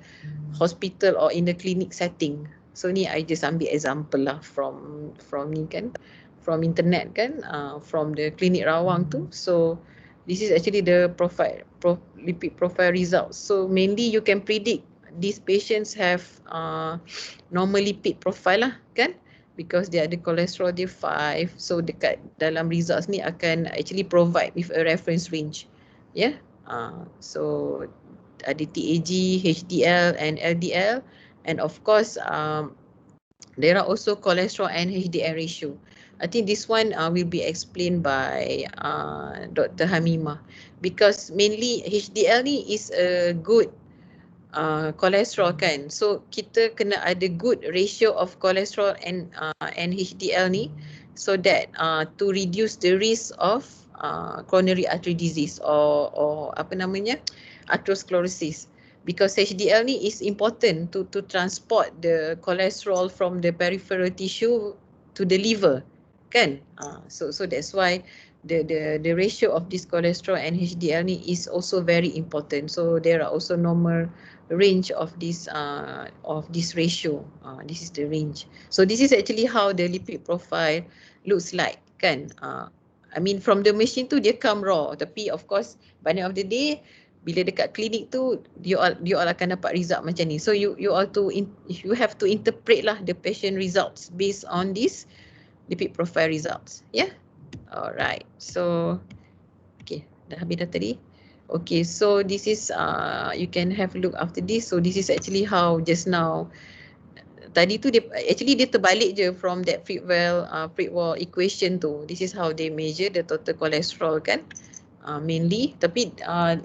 hospital or in a clinic setting. So ni I just ambil example lah from ni kan, from internet kan, from the clinic Rawang tu. So this is actually the lipid profile results. So mainly you can predict these patients have normal lipid profile lah kan, because dia ada cholesterol dia 5. So dekat dalam results ni akan actually provide with a reference range. Yeah. So ada TAG, HDL and LDL, and of course there are also cholesterol and HDL ratio. I think this one will be explained by Dr. Hamimah, because mainly HDL ni is a good cholesterol kan. So kita kena ada good ratio of cholesterol and HDL ni, so that to reduce the risk of coronary artery disease or apa namanya, atherosclerosis. Because HDL ni is important to transport the cholesterol from the peripheral tissue to the liver kan. So that's why the ratio of this cholesterol and HDL ni is also very important. So there are also normal range of this ratio. This is the range. So this is actually how the lipid profile looks like kan. I mean from the machine tu dia come raw, tapi of course by the end of the day bila dekat klinik tu you all akan dapat result macam ni. So you have to interpret lah the patient results based on this lipid profile results. Yeah. Alright. So okay, dah habis dah tadi. Okay, so this is you can have a look after this. So this is actually how just now tadi tu dia terbalik je from that Friedwald equation tu. This is how they measure the total cholesterol kan. Mainly, tapi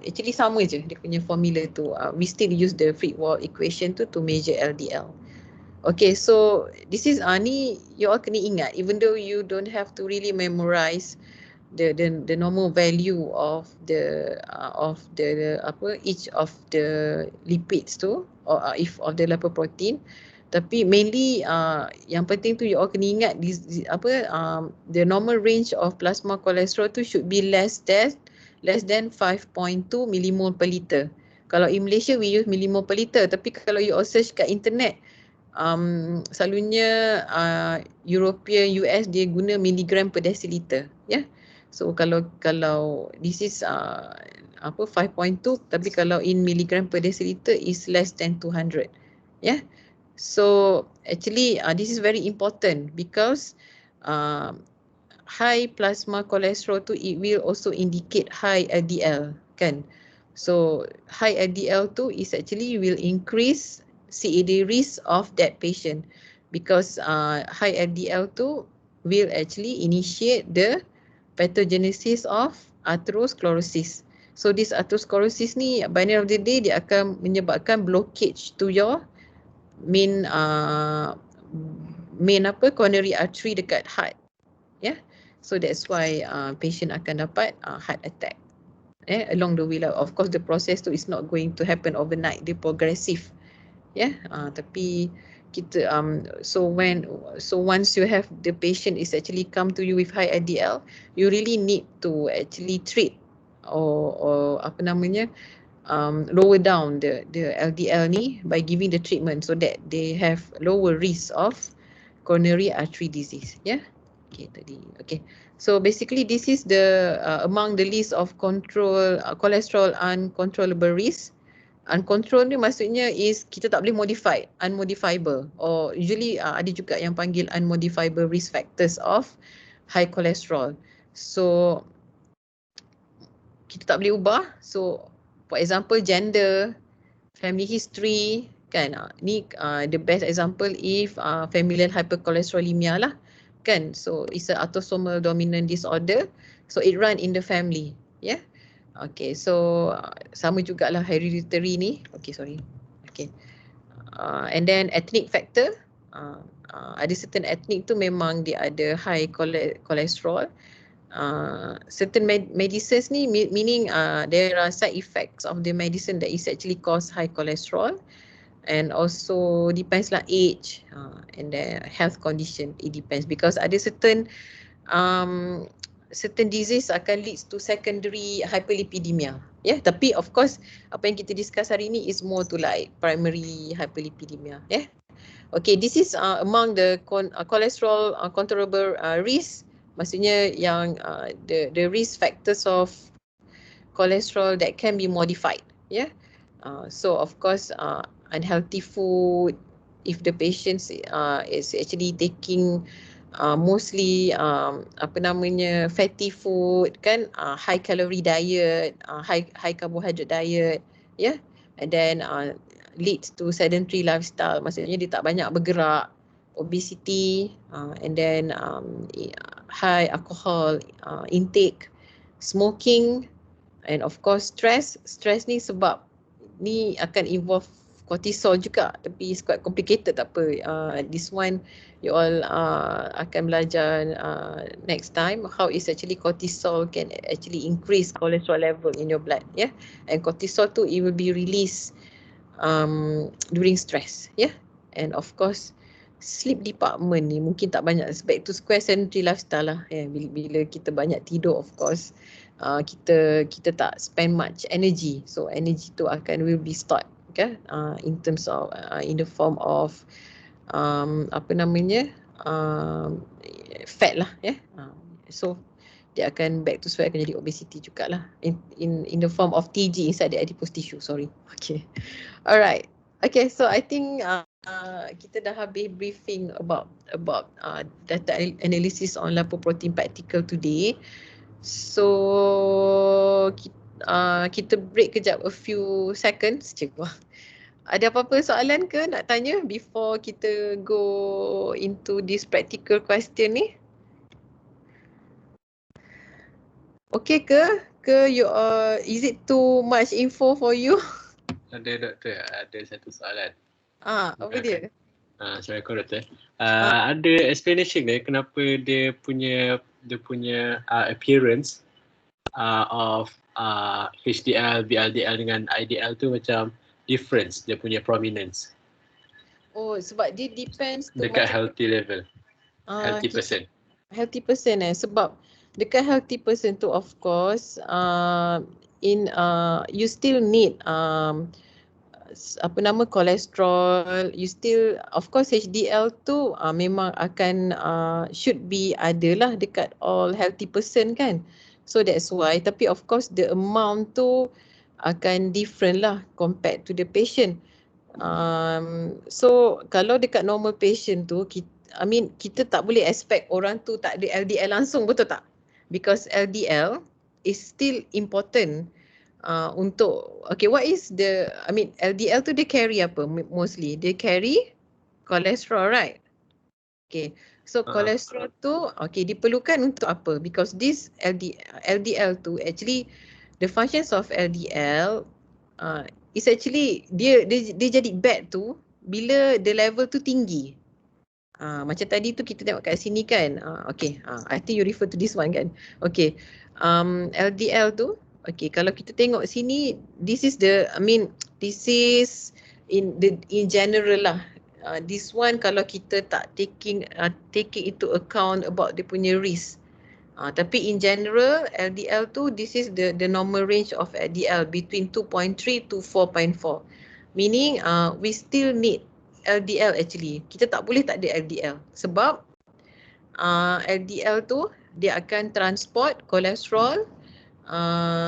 actually sama je dia punya formula tu. We still use the Friedwald equation tu to measure LDL. Okay, so this is ni you all kena ingat, even though you don't have to really memorize the normal value of the each of the lipids tu, or if of the lipoprotein, tapi mainly yang penting tu you all kena ingat the normal range of plasma cholesterol tu should be less than 5.2 millimole per liter. Kalau in Malaysia we use millimole per liter, tapi kalau you all search kat internet, selalunya European, US dia guna milligram per deciliter. Yeah. So kalau this is 5.2, tapi kalau in milligram per deciliter is less than 200. Yeah. So actually this is very important because high plasma cholesterol tu it will also indicate high LDL kan. So high LDL tu is actually will increase CAD risk of that patient, because high LDL tu will actually initiate the pathogenesis of atherosclerosis. So this atherosclerosis ni by the end of the day dia akan menyebabkan blockage to your main coronary artery dekat heart. Yeah. So that's why patient akan dapat heart attack. along the way lah. Of course the process tu is not going to happen overnight, dia progressive. Tapi kita so once you have the patient is actually come to you with high LDL, you really need to actually treat or apa namanya lower down the LDL ni by giving the treatment so that they have lower risk of coronary artery disease. Okay, so basically this is the among the list of control cholesterol uncontrollable risk. Uncontrolled ni maksudnya is kita tak boleh modify, unmodifiable, or usually ada juga yang panggil unmodifiable risk factors of high cholesterol. So kita tak boleh ubah. So for example gender, family history kan, ni the best example if familial hypercholesterolemia lah kan. So it's a autosomal dominant disorder, so it run in the family. Okay, so sama jugalah hereditary ni. And then ethnic factor, ada certain ethnic tu memang dia ada high cholesterol. Certain medicines ni meaning there are side effects of the medicine that is actually cause high cholesterol, and also depends lah age and then health condition, it depends because ada certain disease akan leads to secondary hyperlipidemia. Tapi of course apa yang kita discuss hari ni is more to like primary hyperlipidemia. Okay, this is among the cholesterol controllable risk, maksudnya yang the risk factors of cholesterol that can be modified. So of course unhealthy food, if the patient is actually taking mostly fatty food kan, high calorie diet, high carbohydrate diet, and then leads to sedentary lifestyle, maksudnya dia tak banyak bergerak, obesity, and then high alcohol intake, smoking, and of course stress ni sebab ni akan involve cortisol juga, tapi it's quite complicated, tak apa. This one you all akan belajar next time how is actually cortisol can actually increase cholesterol level in your blood. And cortisol tu it will be released during stress. And of course sleep department ni mungkin tak banyak, back to square sedentary lifestyle lah. Bila kita banyak tidur, of course kita tak spend much energy, so energy tu will be stored in terms of in the form of fat lah. So dia akan back to square, akan jadi obesity jugalah in the form of TG inside the adipose tissue. Alright, okay, so I think kita dah habis briefing about data analysis on lipoprotein practical today. So kita break kejap a few seconds. Cikgu, ada apa-apa soalan ke nak tanya before kita go into this practical question ni? Okay ke? Is it too much info for you? Ada doktor, ada satu soalan. Apa dia? Assalamualaikum doktor. Ada explanation dia kenapa dia punya appearance of HDL, VLDL dengan IDL tu macam difference, dia punya prominence. Oh, sebab dia depends dekat healthy level. Healthy person. Healthy person sebab dekat healthy person tu of course you still need cholesterol, you still of course HDL tu memang akan should be ada lah dekat all healthy person kan. So that's why, tapi of course the amount tu akan different lah compared to the patient. So kalau dekat normal patient tu kita tak boleh expect orang tu tak ada LDL langsung, betul tak? Because LDL is still important untuk what is the LDL tu dia carry apa mostly? Dia carry cholesterol, right? Okay, so cholesterol tu diperlukan untuk apa? Because this LDL tu actually the functions of LDL is actually dia jadi bad tu bila the level tu tinggi. Macam tadi tu kita tengok kat sini kan. I think you refer to this one kan. Okay, LDL tu Okay, kalau kita tengok sini, this is the, this is in general lah. This one kalau kita tak taking into account about dia punya risk. Tapi in general, LDL tu, this is the normal range of LDL between 2.3 to 4.4. Meaning, we still need LDL actually. Kita tak boleh tak ada LDL. Sebab LDL tu, dia akan transport kolesterol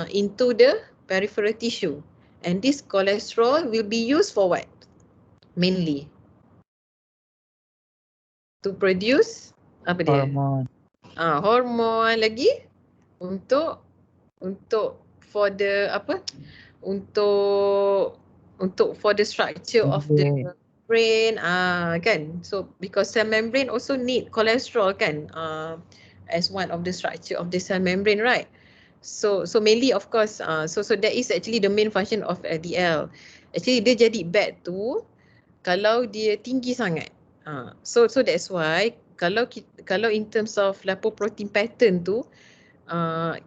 into the peripheral tissue. And this cholesterol will be used for what? Mainly to produce apa dia? Hormon. Hormon lagi untuk for the apa? Untuk for the structure of the brain kan. So because cell membrane also need cholesterol kan, as one of the structure of the cell membrane, right? So mainly of course, so that is actually the main function of LDL. Actually dia jadi bad tu kalau dia tinggi sangat. So that's why kalau in terms of lipoprotein pattern tu,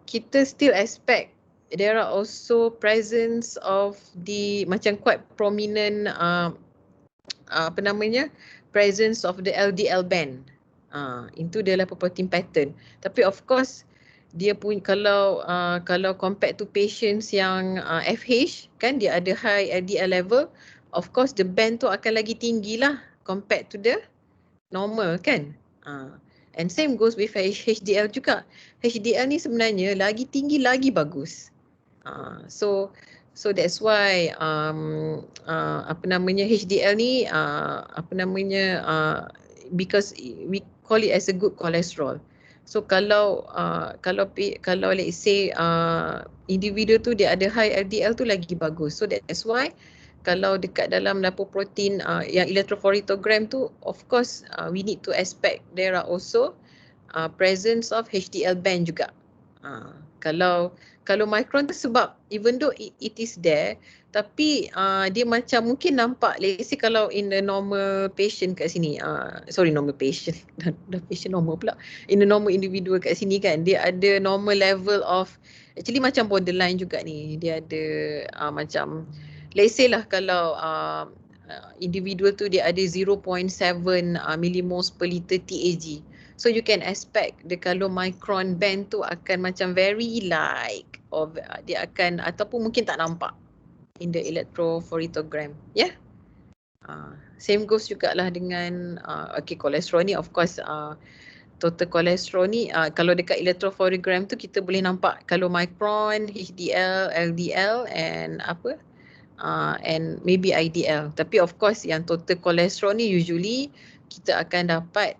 kita still expect there are also presence of the macam quite prominent presence of the LDL band into the lipoprotein pattern. Tapi of course dia pun kalau compared to patients yang FH kan, dia ada high LDL level, of course the band tu akan lagi tinggi lah compared to the normal kan. And same goes with HDL juga. HDL ni sebenarnya lagi tinggi lagi bagus. So that's why HDL ni because we call it as a good cholesterol. So kalau let's say individu tu dia ada high LDL tu lagi bagus. So that's why kalau dekat dalam lipoprotein yang electrophoretogram tu, of course we need to expect there are also presence of HDL band juga. Kalau micron tu sebab even though it is there, tapi dia macam mungkin nampak, let's say kalau in the normal patient kat sini, normal patient, dah patient normal pula, in the normal individual kat sini kan, dia ada normal level of, actually macam borderline juga ni, dia ada macam, let's say lah kalau individual tu dia ada 0.7 millimoles per liter TAG. So you can expect the chylomicron band tu akan macam very light, or dia akan ataupun mungkin tak nampak in the electrophoretogram. Yeah. Same goes jugalah dengan kolesterol ni, of course total kolesterol ni kalau dekat electrophoretogram tu kita boleh nampak chylomicron, HDL, LDL and and maybe IDL. Tapi of course yang total kolesterol ni usually kita akan dapat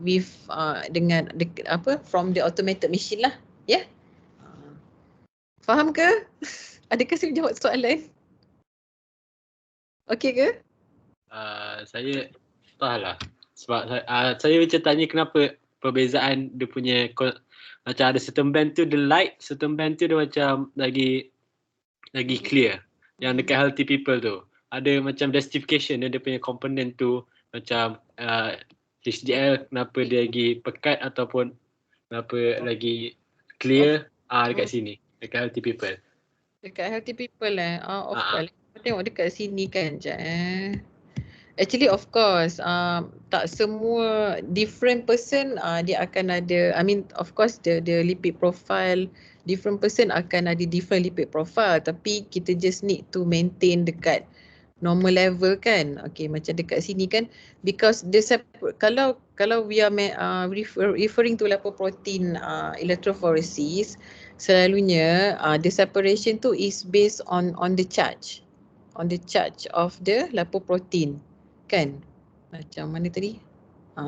with dengan from the automated machine lah. Ya. Yeah? Faham ke? Adakah saya jawab soalan? Okey ke? Saya faham lah. Sebab saya macam tanya kenapa perbezaan dia punya, macam ada certain band tu dia light, certain band tu dia macam lagi clear. Yang dekat healthy people tu ada macam justification dia punya komponen tu, macam HDL kenapa dia lagi pekat ataupun kenapa lagi clear dekat sini, dekat healthy people. Dekat healthy people of course. Tengok dekat sini kan, actually of course tak semua different person dia akan ada, of course the lipid profile, different person akan ada different lipid profile, tapi kita just need to maintain dekat normal level kan. Okay, macam dekat sini kan, because kalau we are referring to lipoprotein electrophoresis, selalunya the separation tu is based on the charge of the lipoprotein kan. Macam mana tadi?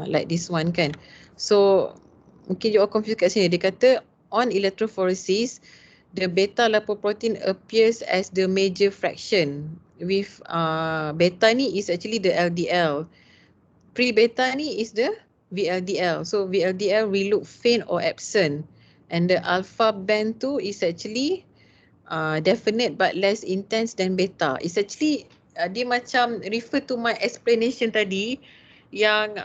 Like this one kan. So mungkin you all confused kat sini. Dia kata on electrophoresis, the beta lipoprotein appears as the major fraction. With beta ni is actually the LDL. Pre-beta ni is the VLDL. So VLDL will look faint or absent. And the alpha band tu is actually definite but less intense than beta. It's actually dia macam refer to my explanation tadi. yang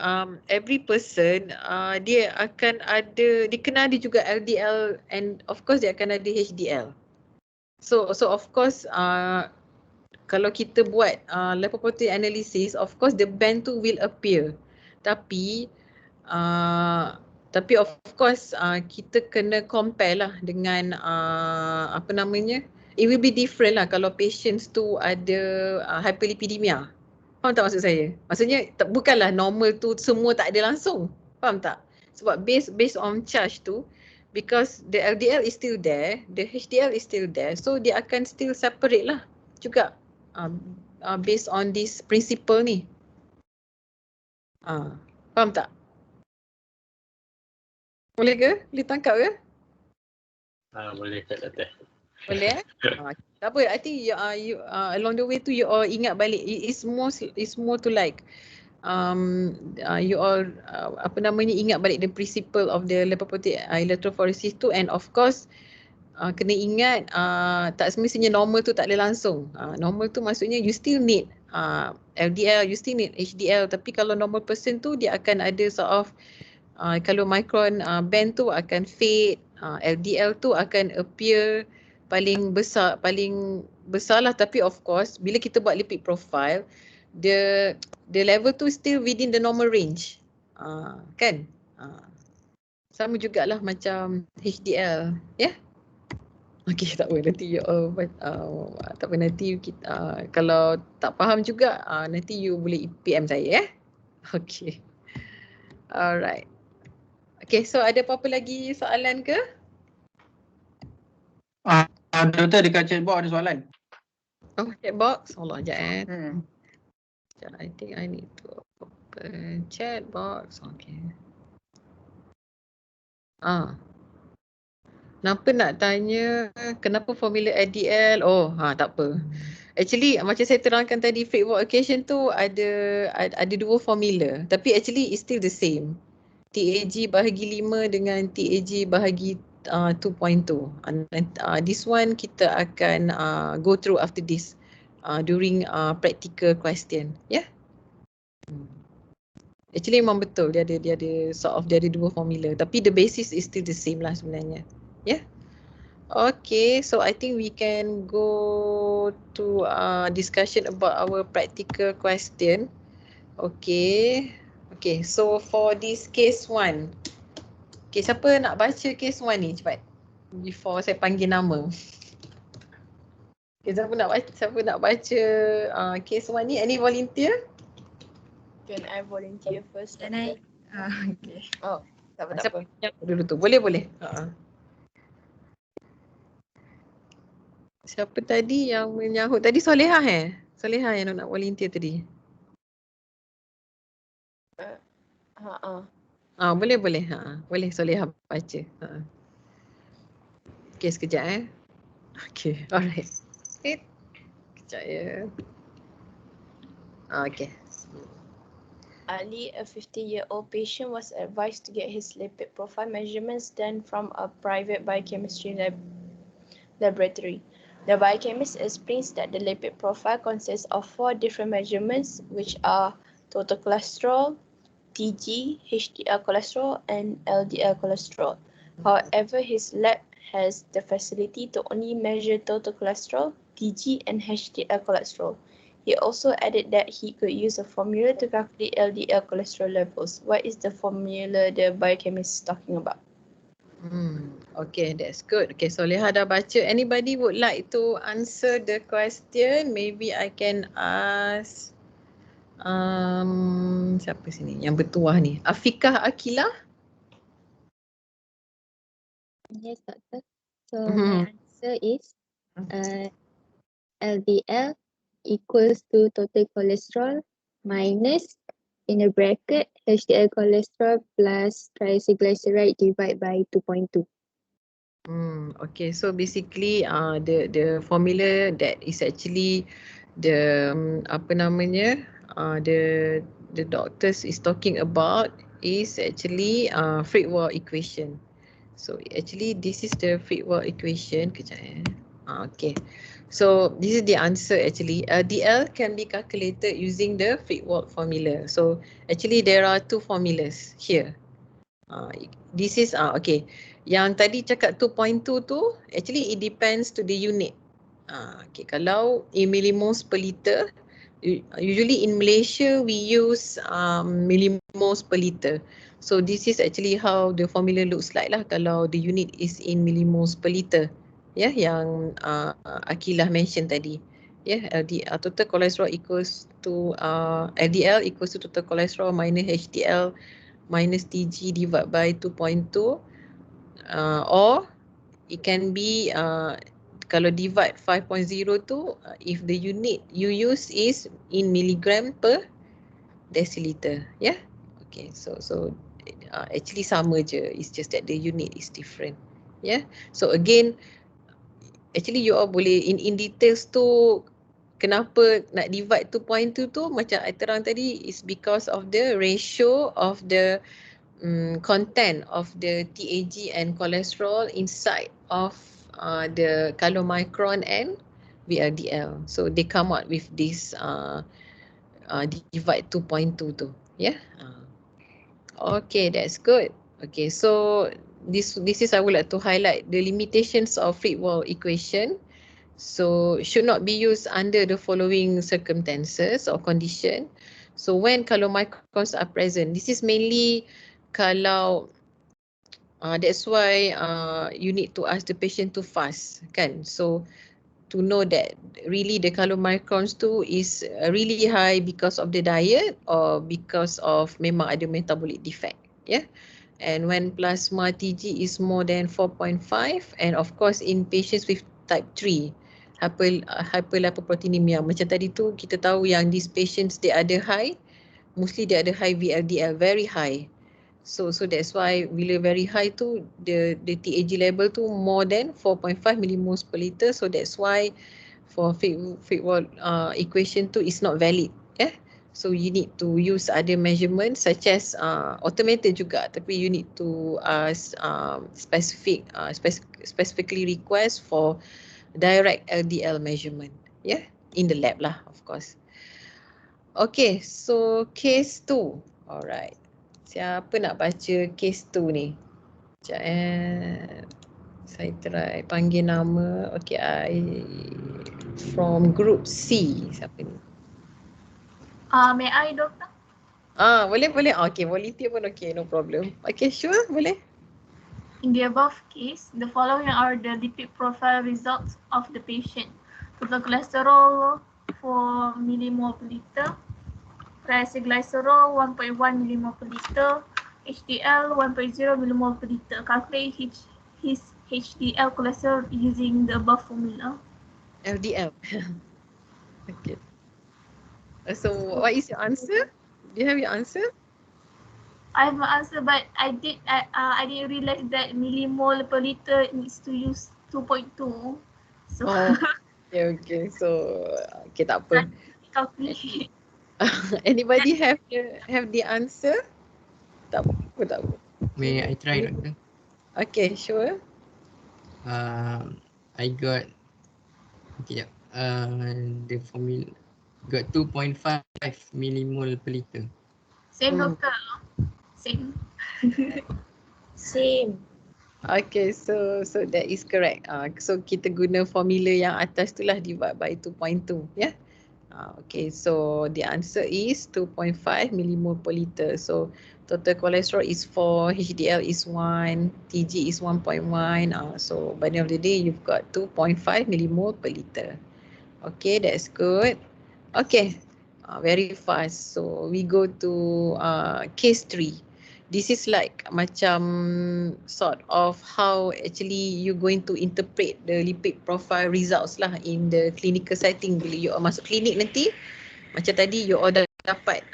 every person dia akan ada, dia kena ada juga LDL and of course dia akan ada HDL. So of course kalau kita buat lipoprotein analysis, of course the band tu will appear. Tapi of course kita kena compare lah dengan apa namanya, it will be different lah kalau patients tu ada hyperlipidemia. Faham tak maksud saya? Maksudnya bukanlah normal tu semua tak ada langsung. Faham tak? Sebab based on charge tu, because the LDL is still there, the HDL is still there, so dia akan still separate lah juga based on this principle ni. Faham tak? Boleh ke? Boleh tangkap ke? Boleh Kak Doktor. Boleh tak apa, I think you along the way tu you all ingat balik. It's more to like you all apa namanya, ingat balik the principle of the lipoprotein electrophoresis tu, and of course kena ingat tak semestinya normal tu tak ada langsung. Normal tu maksudnya you still need LDL, you still need HDL, tapi kalau normal person tu dia akan ada sort of kalau micron band tu akan fade, LDL tu akan appear paling besar lah, tapi of course bila kita buat lipid profile, the level tu still within the normal range. Kan? Sama jugalah macam HDL, ya? Yeah? Okey, tak apa, nanti you tak apa, nanti kita kalau tak faham juga nanti you boleh PM saya, ya? Okey. Alright. Okay, so ada apa-apa lagi soalan ke? Doktor, dekat chat box ada soalan. Oh, chat box. Allah, sekejap Sekejap, I think I need to open chat box. Okay. Kenapa nak tanya kenapa formula LDL? Oh, tak apa. Actually, macam saya terangkan tadi, fake walk occasion tu ada dua formula. Tapi actually it's still the same. TAG bahagi 5 dengan TAG bahagi 2.2. This one kita akan go through after this during practical question. Yeah. Actually memang betul dia ada dia ada dua formula, tapi the basis is still the same lah sebenarnya. Yeah. Okay, so I think we can go to discussion about our practical question. Okay, so for this case 1. Okay, siapa nak baca case 1 ni cepat? Before saya panggil nama. Okay, siapa nak baca case 1 ni? Any volunteer? Can I volunteer first? Can I? Okay. Oh, tak apa. Dulu tu. Boleh. Siapa tadi yang menyahut tadi? Solehah Solehah yang nak volunteer tadi. Boleh. Boleh Solehah baca. Okay, sekejap Okay, alright. Sekejap ya. Okay. Ali, a 50-year-old patient, was advised to get his lipid profile measurements done from a private biochemistry laboratory. The biochemist explains that the lipid profile consists of 4 different measurements, which are total cholesterol, TG, HDL cholesterol, and LDL cholesterol. However, his lab has the facility to only measure total cholesterol, TG, and HDL cholesterol. He also added that he could use a formula to calculate LDL cholesterol levels. What is the formula the biochemist is talking about? Okay, that's good. Okay, Solehah dah baca. Anybody would like to answer the question? Maybe I can ask siapa sini yang bertuah ni? Afiqah Akilah? Yes, doctor. So my answer is LDL equals to total cholesterol minus, in a bracket, HDL cholesterol plus triglyceride divided by 2.2. Okay, so basically the formula that is actually the apa namanya the doctors is talking about is actually Friedewald equation. So actually this is the Friedewald equation. Kejap Okay. So this is the answer actually. DL can be calculated using the Friedwald formula. So actually there are two formulas here. This is okay. Yang tadi cakap 2.2 tu actually it depends to the unit. Okay, kalau in millimoles per liter, usually in Malaysia we use millimoles per liter. So this is actually how the formula looks like lah kalau the unit is in millimoles per liter. Ya, yang Akilah mention tadi. Ya, total cholesterol equals to LDL equals to total cholesterol minus HDL minus TG divided by 2.2 or it can be kalau divide 5.0 tu if the unit you use is in milligram per deciliter. Yeah. Okay, so actually sama je, it's just that the unit is different. Yeah. So again, actually you all boleh in details tu kenapa nak divide 2.2 tu macam I terang tadi is because of the ratio of the content of the TAG and cholesterol inside of the chylomicron and VLDL. So they come out with this divide 2.2 tu. Yeah. Okay, that's good. Okay, so this is I would like to highlight the limitations of Friedwald equation. So should not be used under the following circumstances or condition. So when chylomicrons are present, this is mainly kalau that's why you need to ask the patient to fast, kan? So to know that really the chylomicrons tu is really high because of the diet or because of memang ada metabolic defect, yeah. And when plasma TG is more than 4.5 and of course in patients with type 3 hyperlipoproteinemia, macam tadi tu kita tahu yang these patients they ada high, mostly they ada high VLDL, very high. So that's why bila very high tu the TAG level tu more than 4.5 millimoles per liter. So that's why for Friedwald equation tu is not valid. Yeah. So you need to use other measurements such as automated juga, tapi you need to specifically request for direct LDL measurement. Yeah, in the lab lah, of course. Okay, so case 2. Alright. Siapa nak baca case 2 ni? Sekejap saya try panggil nama. Okay, from group C. Siapa ni? May I, Doktor? Boleh. Okay, volunteer pun okay, no problem. Okay, sure, boleh. In the above case, the following are the lipid profile results of the patient. Total cholesterol 4 millimole per liter, triglycerol 1.1 millimole per liter, HDL 1.0 millimole per liter. Calculate his HDL cholesterol using the above formula. LDL. Okay. So what is your answer? Do you have your answer? I have my answer, but I didn't realize that millimole per liter needs to use 2.2. So okay. So okay, tak apa. Calculate. Anybody have the answer? Tak apa. May I try, Doctor? Okay, sure. I got the formula got 2.5 millimole per liter. Same, Doctor. Same. Same. Okay, so that is correct. So kita guna formula yang atas tu lah, divide by 2.2, yeah. Okay, so the answer is 2.5 millimole per liter. So total cholesterol is 4, HDL is 1, TG is 1.1. So by the end of the day, you've got 2.5 millimole per liter. Okay, that's good. Okay, very fast. So we go to case 3. This is like macam sort of how actually you going to interpret the lipid profile results lah in the clinical setting. Bila you masuk klinik nanti, macam tadi you all dah dapat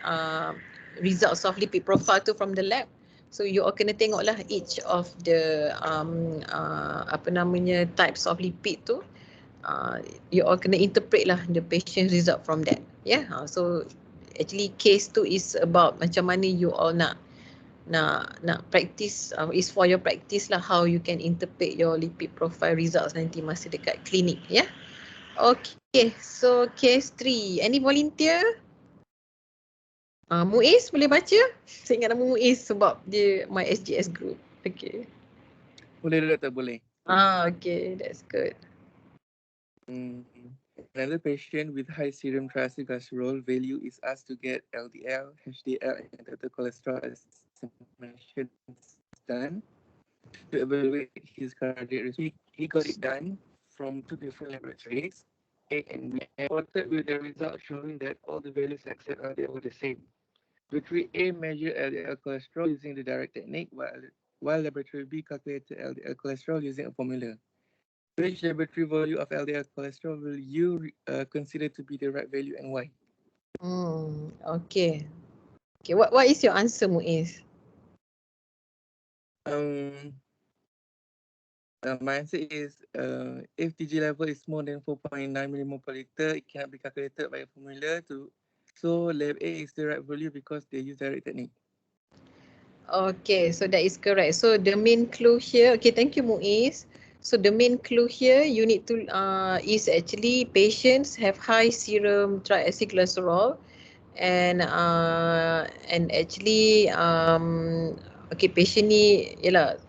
results of lipid profile tu from the lab. So you all kena tengok lah each of the types of lipid tu. You all kena interpret lah the patient result from that. Yeah. So actually case tu is about macam mana you all nak nak practice, is for your practice lah how you can interpret your lipid profile results nanti masa dekat klinik ya. Okay, so case 3. Any volunteer? Muiz boleh baca? Saya ingat nama Muiz sebab dia my SGS group. Okay. Boleh doktor, boleh. Okay, that's good. Another patient with high serum triglycerol value is asked to get LDL, HDL, and total cholesterol estimation done to evaluate his cardiac risk. He got it done from 2 different laboratories, A and B, and reported with the result showing that all the values except LDL were the same. Laboratory A measured LDL cholesterol using the direct technique, while laboratory B calculated LDL cholesterol using a formula. Which laboratory value of LDL cholesterol will you consider to be the right value and why? Okay. Okay, what is your answer, Muiz? My answer is if TG level is more than 4.9 millimole per liter, it cannot be calculated by a formula. So lab A is the right value because they use direct technique. Okay, so that is correct. So the main clue here, okay, thank you Muiz. So the main clue here you need to is actually patients have high serum triacylglycerol and actually okay, patient ni yalah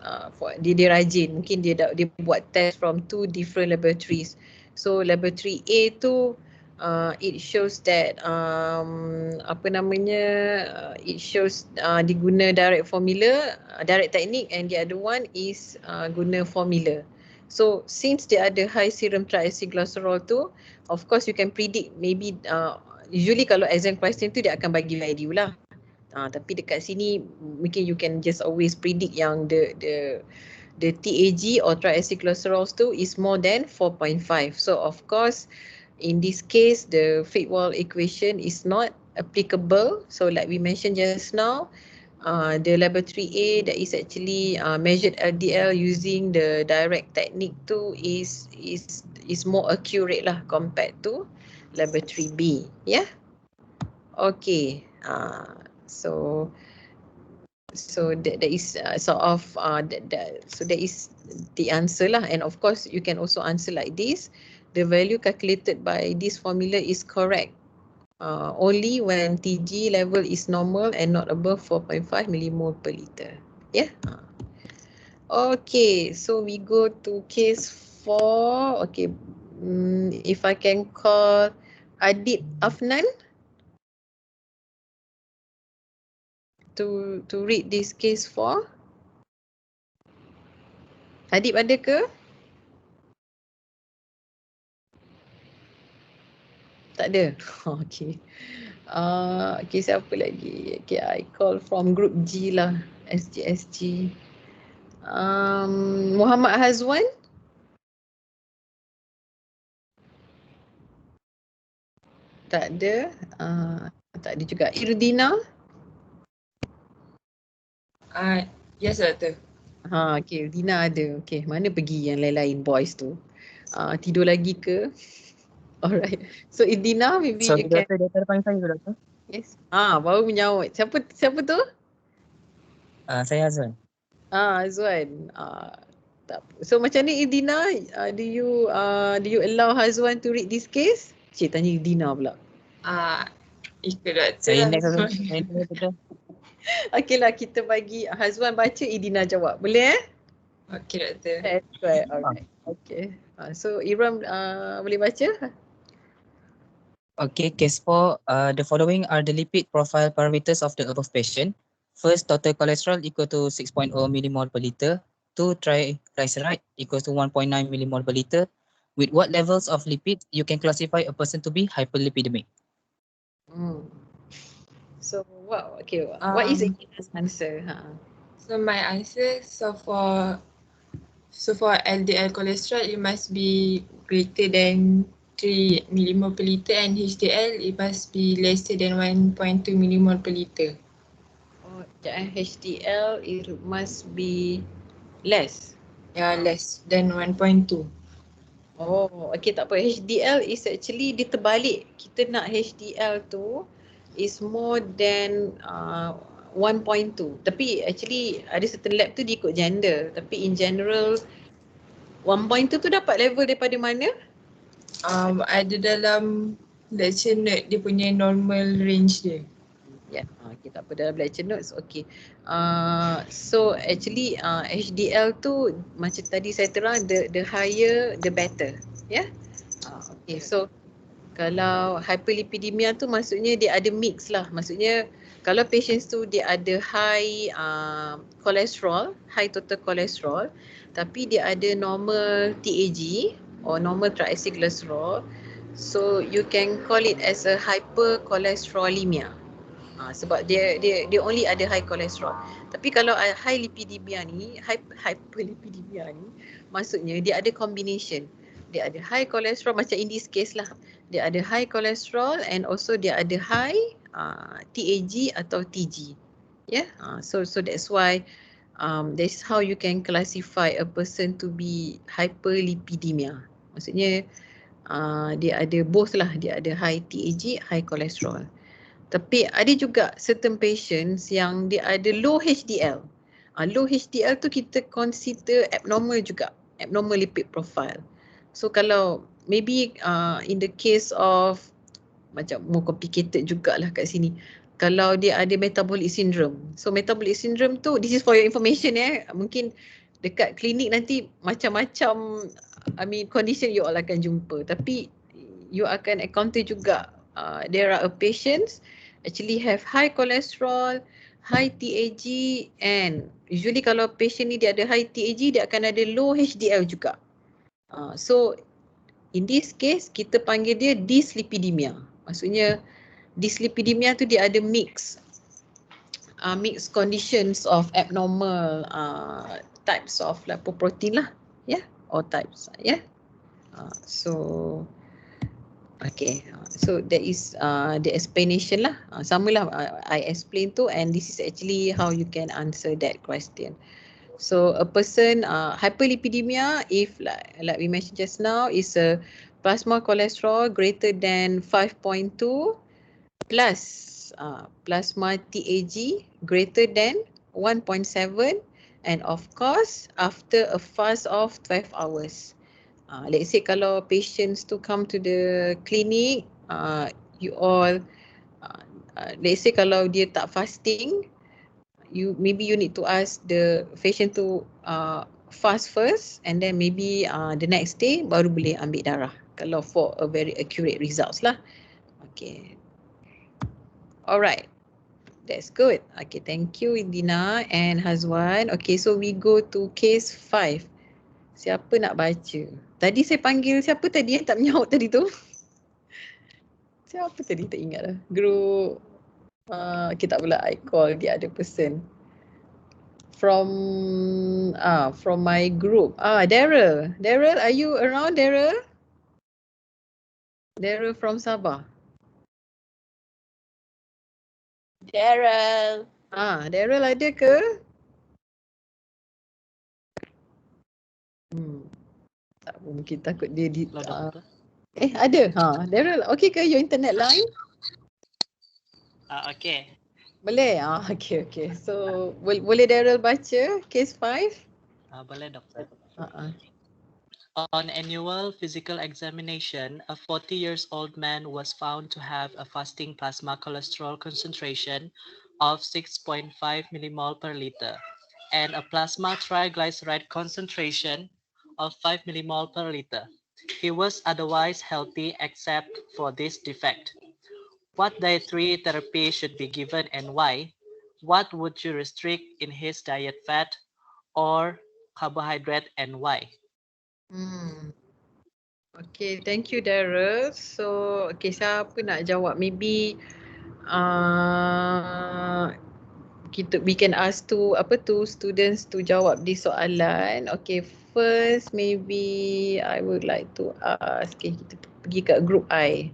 dia rajin, mungkin dia buat test from 2 different laboratories. So laboratory A tu it shows that it shows diguna direct formula, direct technique, and the other one is guna formula. So since dia ada high serum triacylglycerol tu, of course you can predict maybe usually kalau exam question tu dia akan bagi value lah. Tapi dekat sini mungkin you can just always predict yang the TAG or triacylglycerol tu is more than 4.5. So of course in this case the Friedewald equation is not applicable. So like we mentioned just now, the laboratory A that is actually measured LDL using the direct technique tu is more accurate lah compared to laboratory B. Yeah. Okay. So that is sort of so that is the answer lah. And of course you can also answer like this. The value calculated by this formula is correct only when TG level is normal and not above 4.5 millimole per liter. Yeah. Okay, so we go to case 4. Okay, if I can call Adib Afnan to read this case 4. Adib ada ke? Tak ada. Okay. Okay, siapa lagi? Okay, I call from group G lah. SGSG. Muhammad Hazwan. Tak ada. Tak ada juga. Irdina. Yes, Doctor. Okay, Irdina ada. Okay, mana pergi yang lain-lain boys tu? Tidur lagi ke? Alright. So Irdina, maybe you can. Doktor panggil saya ke Doktor? Yes. Baru menyaut. Siapa tu? Saya Azwan. Azwan. Tak. So macam ni Irdina, do you allow Hazwan to read this case? Cik tanya Irdina pula. Ikut Doktor. Saya next Doktor. Okay lah, kita bagi Hazwan baca, Irdina jawab. Boleh Okay, Doktor. That's right. Alright. Okay. So Iram boleh baca? Okay, case 4. The following are the lipid profile parameters of the above patient. First, total cholesterol equal to 6.0 millimole per liter. 2, triglyceride equals to 1.9 millimole per liter. With what levels of lipids you can classify a person to be hyperlipidemic? So what is Irdina's answer? So my answer, so for LDL cholesterol, it must be greater than 3 millimole per liter, and HDL it must be lesser than 1.2 millimole per liter. HDL it must be less. Yeah, less than 1.2. Okay, tak apa. HDL is actually dia terbalik. Kita nak HDL tu is more than 1.2. Tapi actually ada certain lab tu dia ikut gender. Tapi in general 1.2 tu dapat level daripada mana? Ada dalam lecture note dia punya normal range dia. Ya, okay, tak apa dalam lecture notes. Okay. So actually HDL tu macam tadi saya terang, the higher the better. Ya. Okay, so kalau hyperlipidemia tu maksudnya dia ada mix lah. Maksudnya kalau patients tu dia ada high cholesterol, high total cholesterol, tapi dia ada normal TAG or normal triglycerol, so you can call it as a hypercholesterolemia. Sebab dia only ada high cholesterol. Tapi kalau high lipidemia ni, hyperlipidemia ni, maksudnya dia ada combination. Dia ada high cholesterol macam in this case lah. Dia ada high cholesterol and also dia ada high TAG atau TG. Yeah. So that's why that's how you can classify a person to be hyperlipidemia. Maksudnya dia ada both lah. Dia ada high TAG, high cholesterol. Tapi ada juga certain patients yang dia ada low HDL. Low HDL tu kita consider abnormal juga, abnormal lipid profile. So kalau maybe in the case of macam more complicated jugalah kat sini. Kalau dia ada metabolic syndrome. So metabolic syndrome tu, this is for your information mungkin dekat klinik nanti macam-macam condition you all akan jumpa. Tapi you akan encounter juga there are patients actually have high cholesterol, high TAG, and usually kalau patient ni dia ada high TAG, dia akan ada low HDL juga. So in this case kita panggil dia dyslipidemia. Maksudnya dyslipidemia tu dia ada mix conditions of abnormal types of lipoprotein lah, or types, so okay, so that is the explanation lah. Samalah I explain tu, and this is actually how you can answer that question. So a person hyperlipidemia, if like we mentioned just now, is a plasma cholesterol greater than 5.2 plus plasma TAG greater than 1.7, and of course after a fast of 12 hours. Let's say kalau patients to come to the clinic, you all let's say kalau dia tak fasting, maybe you need to ask the patient to fast first, and then maybe the next day baru boleh ambil darah kalau for a very accurate results lah. Okay. Alright. That's good. Okay, thank you Indina and Hazwan. Okay, so we go to case 5. Siapa nak baca? Tadi saya panggil siapa tadi yang tak menyaut tadi tu? Siapa tadi? Tak ingat lah. Group. Okay, tak pula. I call the other person. From my group. Daryl. Daryl, are you around, Daryl? Daryl from Sabah. Daryl. Daryl ada ke? Tak, mungkin takut dia ada. Daryl, okay ke your internet line? Okay. Boleh? Okay. So boleh Daryl baca case 5? Boleh doktor. On annual physical examination, a 40-year-old man was found to have a fasting plasma cholesterol concentration of 6.5 millimole per liter and a plasma triglyceride concentration of 5 millimole per liter. He was otherwise healthy except for this defect. What dietary therapy should be given and why? What would you restrict in his diet, fat or carbohydrate, and why? Okay, thank you Daryl. So, okay, siapa nak jawab? Maybe we can ask two students to jawab di soalan. Okay, first maybe I would like to ask, okay, kita pergi kat group I.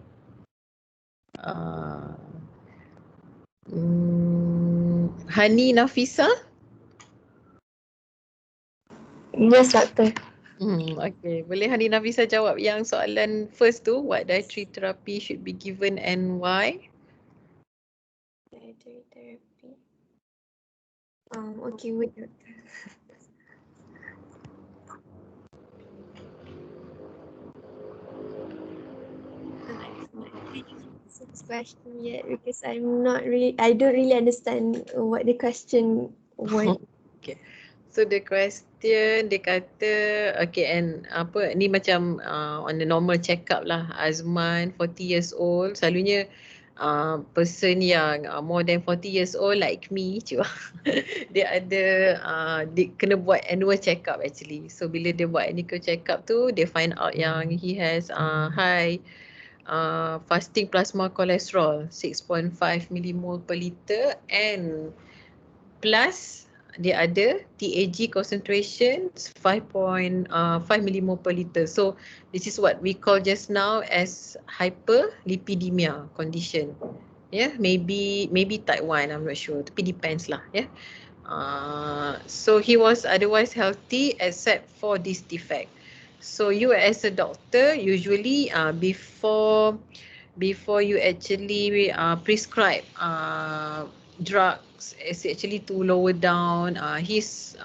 Hani Nafisa? Yes, doctor. Okay, boleh Hani Nafisa jawab yang soalan first tu, what dietary therapy should be given and why? Dietary therapy. Okay, wait. This question yet because I don't really understand what the question want. Okay. So the question dia kata okay, and apa ni macam on the normal check up lah. Azman 40 years old, selalunya person yang more than 40 years old like me cuba dia ada dia kena buat annual check up actually. So bila dia buat annual check up tu dia find out yang he has high fasting plasma cholesterol 6.5 millimole per liter and plus dia ada TAG concentration 5.5 millimole per liter. So this is what we call just now as hyperlipidemia condition. Yeah, maybe type 1, I'm not sure. Tapi depends lah. Yeah. So he was otherwise healthy except for this defect. So you as a doctor usually before you actually prescribe drugs is actually to lower down his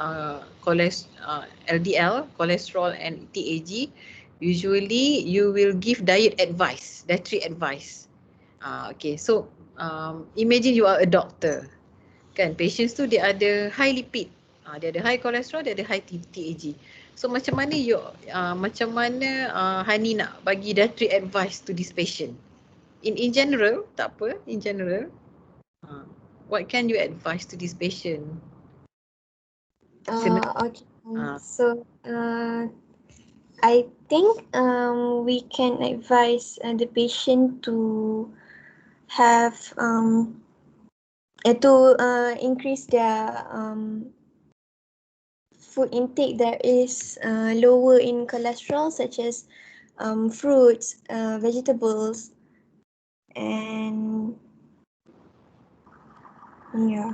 LDL, cholesterol and TAG, usually you will give dietary advice. Okay, so imagine you are a doctor, kan? Patients tu dia ada high lipid, dia ada high cholesterol, dia ada high TAG. So macam mana Hani nak bagi dietary advice to this patient? In general, tak apa, in general. What can you advise to this patient? Okay. So I think we can advise the patient to have to increase their food intake that is lower in cholesterol, such as fruits, vegetables, and yeah,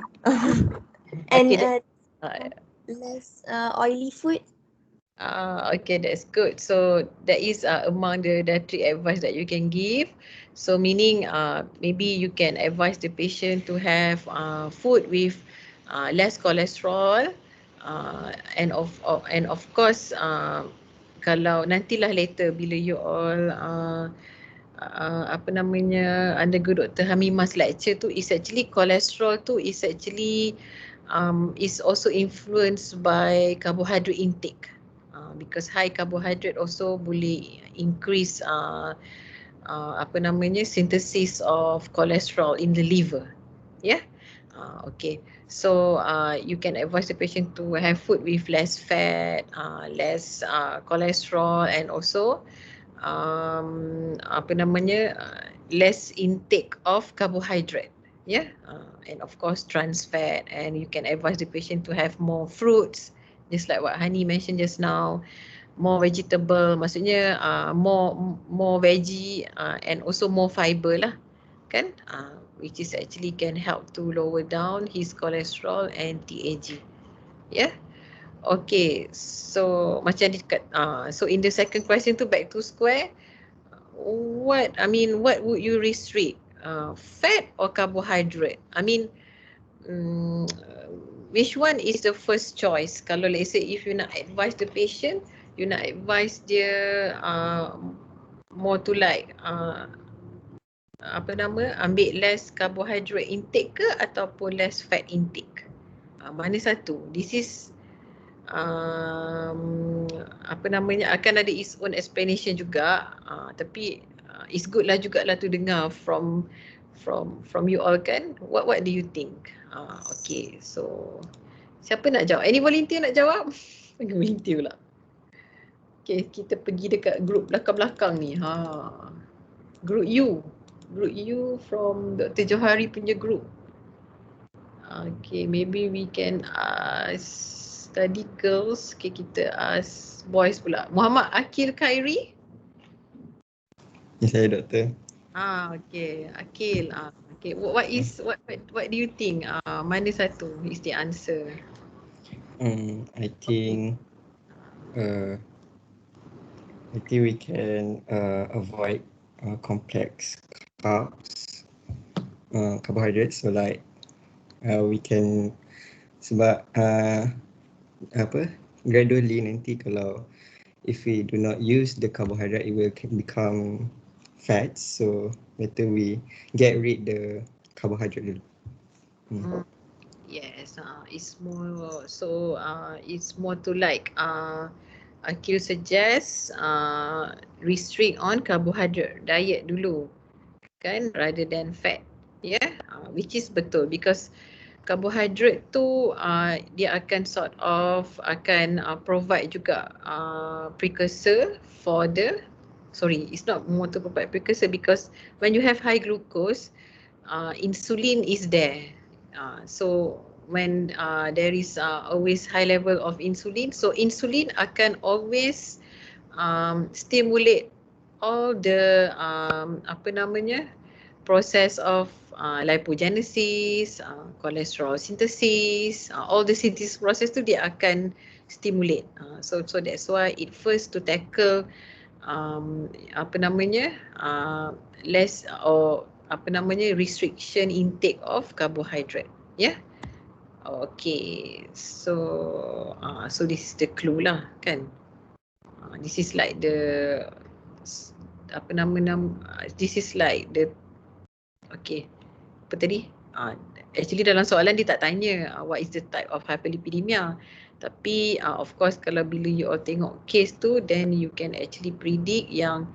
and less oily food. Okay, that's good. So that is among the dietary advice that you can give. So meaning maybe you can advise the patient to have food with less cholesterol and of course kalau nantilah later bila you all undergo Dr. Hamima's lecture tu is actually cholesterol tu is actually is also influenced by carbohydrate intake. Because high carbohydrate also boleh increase synthesis of cholesterol in the liver. Yeah. Okay. So you can advise the patient to have food with less fat, less cholesterol, and also less intake of carbohydrate. Yeah. And of course trans fat, and you can advise the patient to have more fruits. Just like what Hani mentioned just now, more vegetable, maksudnya more veggie and also more fiber lah, kan? Which is actually can help to lower down his cholesterol and TAG. Yeah. Okay, so macam so in the second question tu back to square, what would you restrict? Fat or carbohydrate? I mean, which one is the first choice? Kalau let's say if you nak advise the patient, you nak advise dia more to like ambil less carbohydrate intake ke ataupun less fat intake? Mana satu? This is akan ada its own explanation juga, tapi it's good lah jugalah to dengar from you all, kan? What do you think? Okay, so siapa nak jawab? Any volunteer nak jawab? Bagi volunteer pula. Okay, kita pergi dekat group belakang-belakang ni. Group you from Dr. Johari punya group. Okay, maybe we can ask study girls. Okay, kita ask boys pula. Muhammad Akil Khairi. Ya, saya doktor. Okay, Akil. Okay, what do you think? Mana satu is the answer? I think we can avoid complex carbs, carbohydrates. So like we can Sebab gradually nanti kalau if we do not use the carbohydrate, it will become fats. So better we get rid the carbohydrate dulu. Yes, it's more so it's more to like Akil suggest restrict on carbohydrate diet dulu kan rather than fat. Yeah, which is betul because karbohidrat tu dia akan sort of akan provide juga precursor for the it's not more to provide precursor because when you have high glucose insulin is there so when there is always high level of insulin so insulin akan always stimulate all the apa namanya process of lipogenesis, cholesterol synthesis, all the synthesis process tu dia akan stimulate. So that's why it first to tackle apa namanya less or apa namanya restriction intake of carbohydrate. Yeah. Okay. So so this is the clue lah kan. This is like the apa nama this is like the okay. Apa tadi? Actually dalam soalan dia tak tanya what is the type of hyperlipidemia. Tapi of course kalau bila you all tengok case tu then you can actually predict yang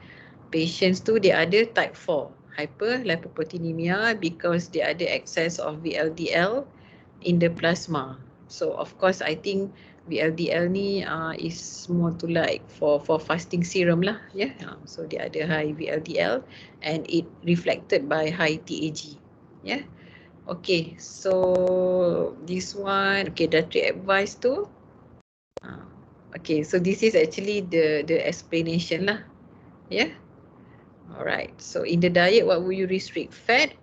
patients tu dia ada type 4 hyperlipoproteinemia because dia ada excess of VLDL in the plasma. So of course I think VLDL ni is more to like for fasting serum lah ya. Yeah? So dia ada high VLDL and it reflected by high TAG. Yeah. Okay, so this one okay dietary advice tu. Okay, so this is actually the explanation lah. Yeah. Alright. So in the diet what will you restrict? Fat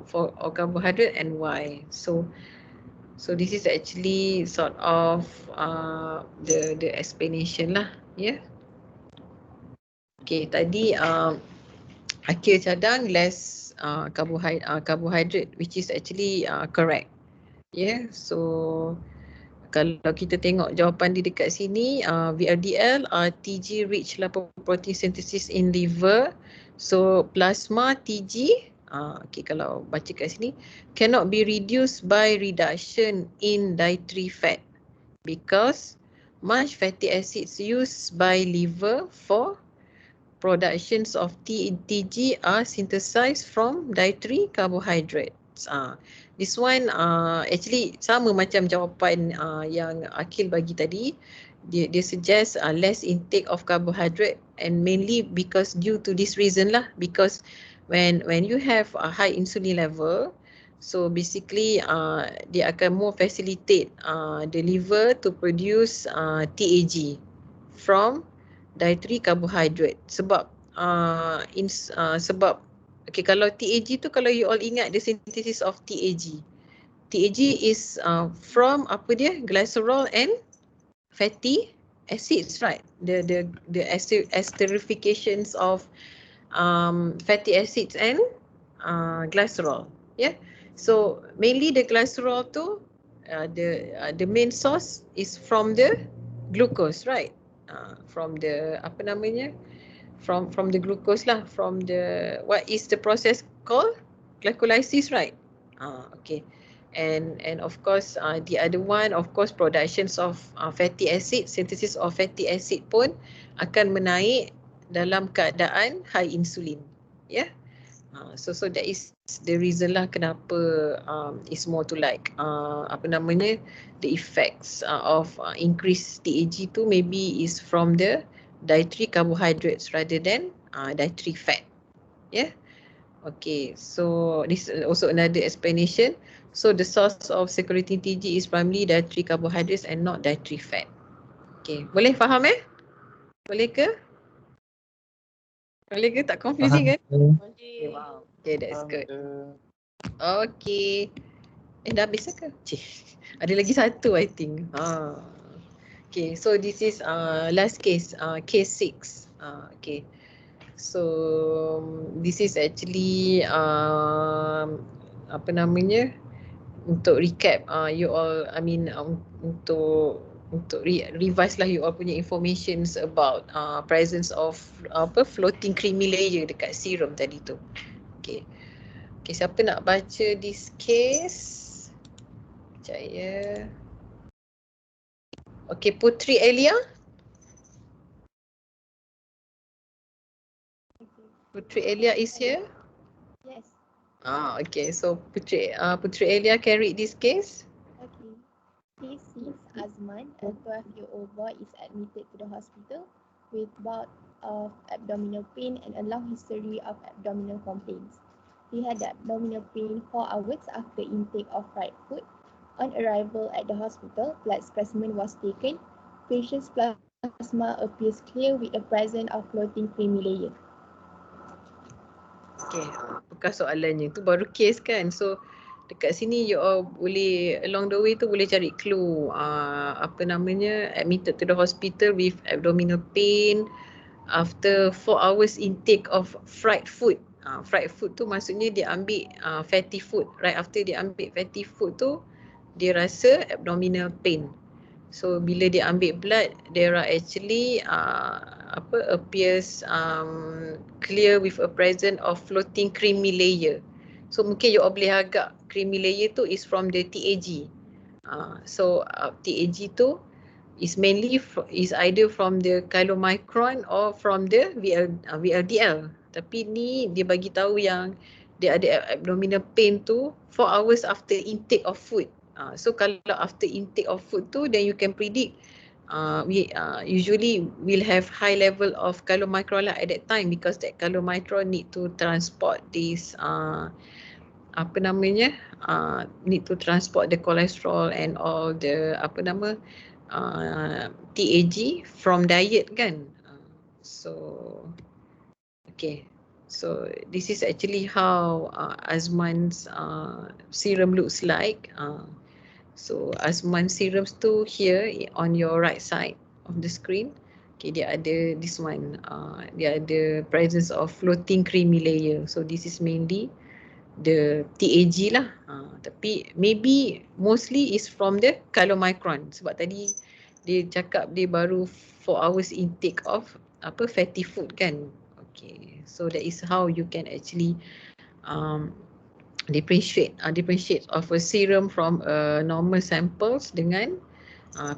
for or carbohydrate and why? So this is actually sort of the explanation lah, yeah. Okay, tadi Akil cadang less carbohydrate which is actually correct. Yeah, so kalau kita tengok jawapan di dekat sini VLDL TG rich lipoprotein synthesis in liver. So plasma TG okay, kalau baca kat sini cannot be reduced by reduction in dietary fat because much fatty acids used by liver for productions of TG are synthesized from dietary carbohydrates. This one actually sama macam jawapan yang Akil bagi tadi. Dia suggest less intake of carbohydrate and mainly because due to this reason lah because when you have a high insulin level so basically dia akan more facilitate the liver to produce TAG from dietary carbohydrate sebab sebab okay kalau TAG tu kalau you all ingat the synthesis of TAG is from apa dia glycerol and fatty acids, right? The esterifications of fatty acids and glycerol. Yeah. So mainly the glycerol tu the main source is from the glucose, right? From the apa namanya? From the glucose lah. From the what is the process called? Glycolysis, right? Okay. And of course the other one of course productions of fatty acid, synthesis of fatty acid pun akan menaik dalam keadaan high insulin. Yeah. So that is the reason lah kenapa is more to like apa namanya the effects of increased TAG tu maybe is from the dietary carbohydrates rather than dietary fat. Yeah. Okay, so this is also another explanation. So the source of circulating TG is primarily dietary carbohydrates and not dietary fat. Okay, boleh faham Boleh ke? Boleh ke? Tak confusing kan? Okay, wow. Okay, that's good. Okay. Dah habis ke? Ada lagi satu I think. Okay, so this is last case, case 6. Okay. So this is actually apa namanya untuk recap, you all, I mean, untuk revise lah you all punya informations about presence of floating creamy layer dekat serum tadi tu. Okay. Okay, siapa nak baca this case? Sekejap ya. Okay, Putri Elia. Putri Elia is here? Yes. Okay. So Putri Elia can read this case. Okay. This is Azman, a 12-year-old boy is admitted to the hospital with bout of abdominal pain and a long history of abdominal complaints. He had abdominal pain 4 hours after intake of fried food. On arrival at the hospital, blood specimen was taken. Patient's plasma appears clear with the presence of floating creamy layer. Okay, bukan soalannya tu baru case kan. So dekat sini you all boleh along the way tu boleh cari clue, apa namanya, admitted to the hospital with abdominal pain after 4 hours intake of fried food. Fried food tu maksudnya dia ambil fatty food. Right after dia ambil fatty food tu dia rasa abdominal pain. So bila dia ambil blood, there are actually appears clear with a presence of floating creamy layer. So mungkin you all boleh agak creamy layer tu is from the TAG. So TAG tu is mainly is either from the chylomicron or from the VLDL. Tapi ni dia bagi tahu yang dia ada abdominal pain tu 4 hours after intake of food. So kalau after intake of food tu, then you can predict we usually will have high level of chylomicron lah at that time, because that chylomicron need to transport this apa namanya, need to transport the cholesterol and all the apa nama TAG from diet kan. So okay, so this is actually how Azman's serum looks like. So Azman serums tu here on your right side of the screen. Okay, dia ada this one, dia ada presence of floating creamy layer. So this is mainly the TAG lah. Tapi maybe mostly is from the chylomicron, sebab tadi dia cakap dia baru 4 hours intake of apa fatty food kan. Okay, so that is how you can actually differentiate of a serum from normal samples dengan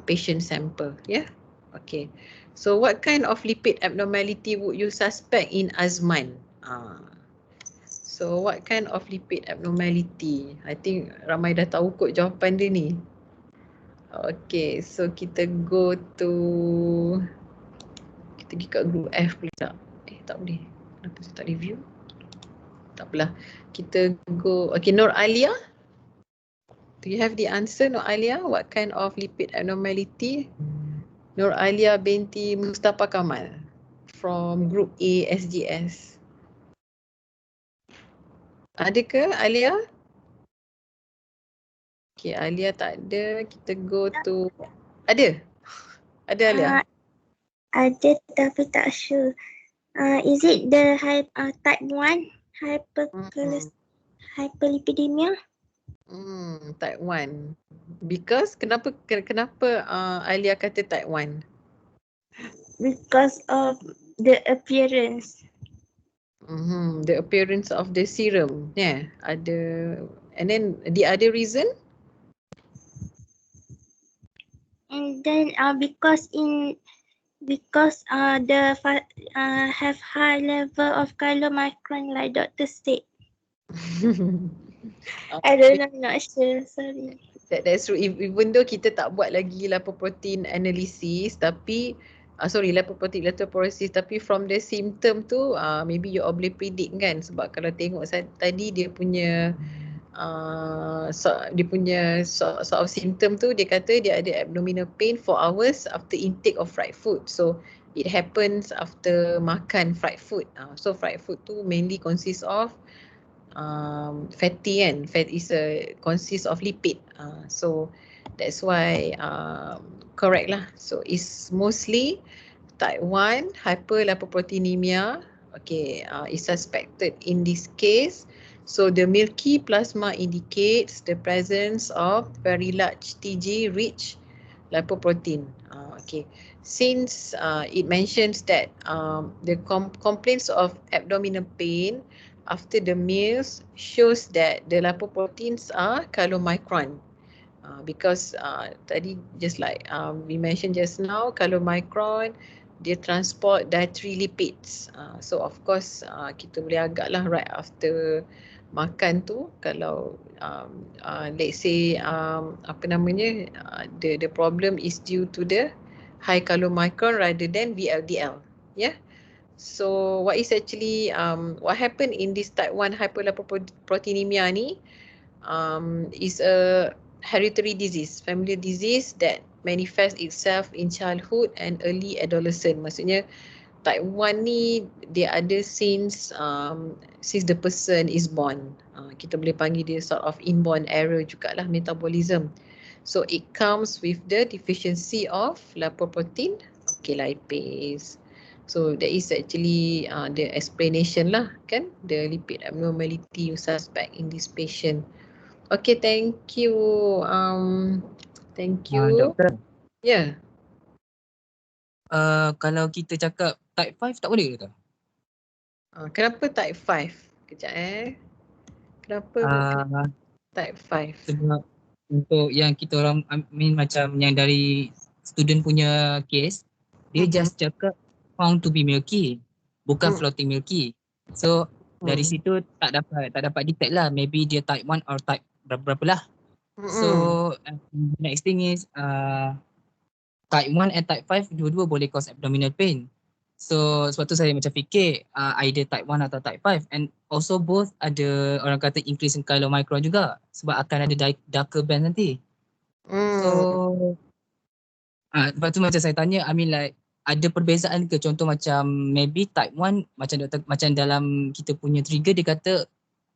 patient sample. Yeah. Okay. So what kind of lipid abnormality would you suspect in Azman? So what kind of lipid abnormality? I think ramai dah tahu kot jawapan dia ni. Okay, so kita go to, kita pergi kat group F pula tak? Tak boleh. Kenapa saya tak review? Tak apalah. Kita go, okay, Nur Alia. Do you have the answer, Nur Alia? What kind of lipid abnormality? Nur Alia binti Mustafa Kamal from group A SGS. Ada ke Alia? Okay, Alia tak ada. Kita go to, ada? Ada Alia? Ada tapi tak sure. Is it the type 1 hyperlipidemia? Type 1. Because kenapa Alia kata type 1? Because of the appearance. The appearance of the serum. Yeah, ada. And then the other reason? And then because the have high level of chylomicron, like Dr. said. I don't know, I'm not sure, sorry. That's true. Even though kita tak buat lagi lipoprotein analysis, tapi lipoprotein electrophoresis, tapi from the symptom tu maybe you all boleh predict kan, sebab kalau tengok tadi dia punya sort of symptom tu, dia kata dia ada abdominal pain 4 hours after intake of fried food. So it happens after makan fried food. So fried food tu mainly consists of fatty kan. Fat is consists of lipid. So that's why correct lah. So it's mostly type 1 hyperlipoproteinemia. Okay, is suspected in this case. So the milky plasma indicates the presence of very large TG-rich lipoprotein. Okay, since it mentions that the complaints of abdominal pain after the meals shows that the lipoproteins are chylomicron. Because tadi just like we mentioned just now, chylomicron dia transport dietary lipids. So of course kita boleh agak lah right after makan tu, kalau let's say apa namanya, the problem is due to the high chylomicron rather than VLDL. Yeah. So what is actually what happened in this type 1 hyperlipoproteinemia ni is a hereditary disease, familiar disease that manifests itself in childhood and early adolescence. Maksudnya type 1 ni dia ada since the person is born. Kita boleh panggil dia sort of inborn error jugalah, metabolism. So it comes with the deficiency of lipoprotein, okay, lipase. So that is actually the explanation lah, kan, the lipid abnormality you suspect in this patient. Okay, thank you. Thank you. Doktor, Yeah. kalau kita cakap type 5 tak boleh ke? Kenapa type 5? Kejap Kenapa type 5? Sebab untuk yang kita orang, I mean macam yang dari student punya case, dia just cakap found to be milky, bukan floating milky. So dari situ tak dapat detect lah, maybe dia type 1 or type berapa lah. So next thing is type 1 and type 5 dua-dua boleh cause abdominal pain. So sebab tu saya macam fikir either type 1 atau type 5, and also both ada orang kata increase in chylomicron juga sebab akan ada darker band nanti. So lepas tu macam saya tanya, I mean like ada perbezaan ke, contoh macam maybe type 1 macam doktor, macam dalam kita punya trigger dia kata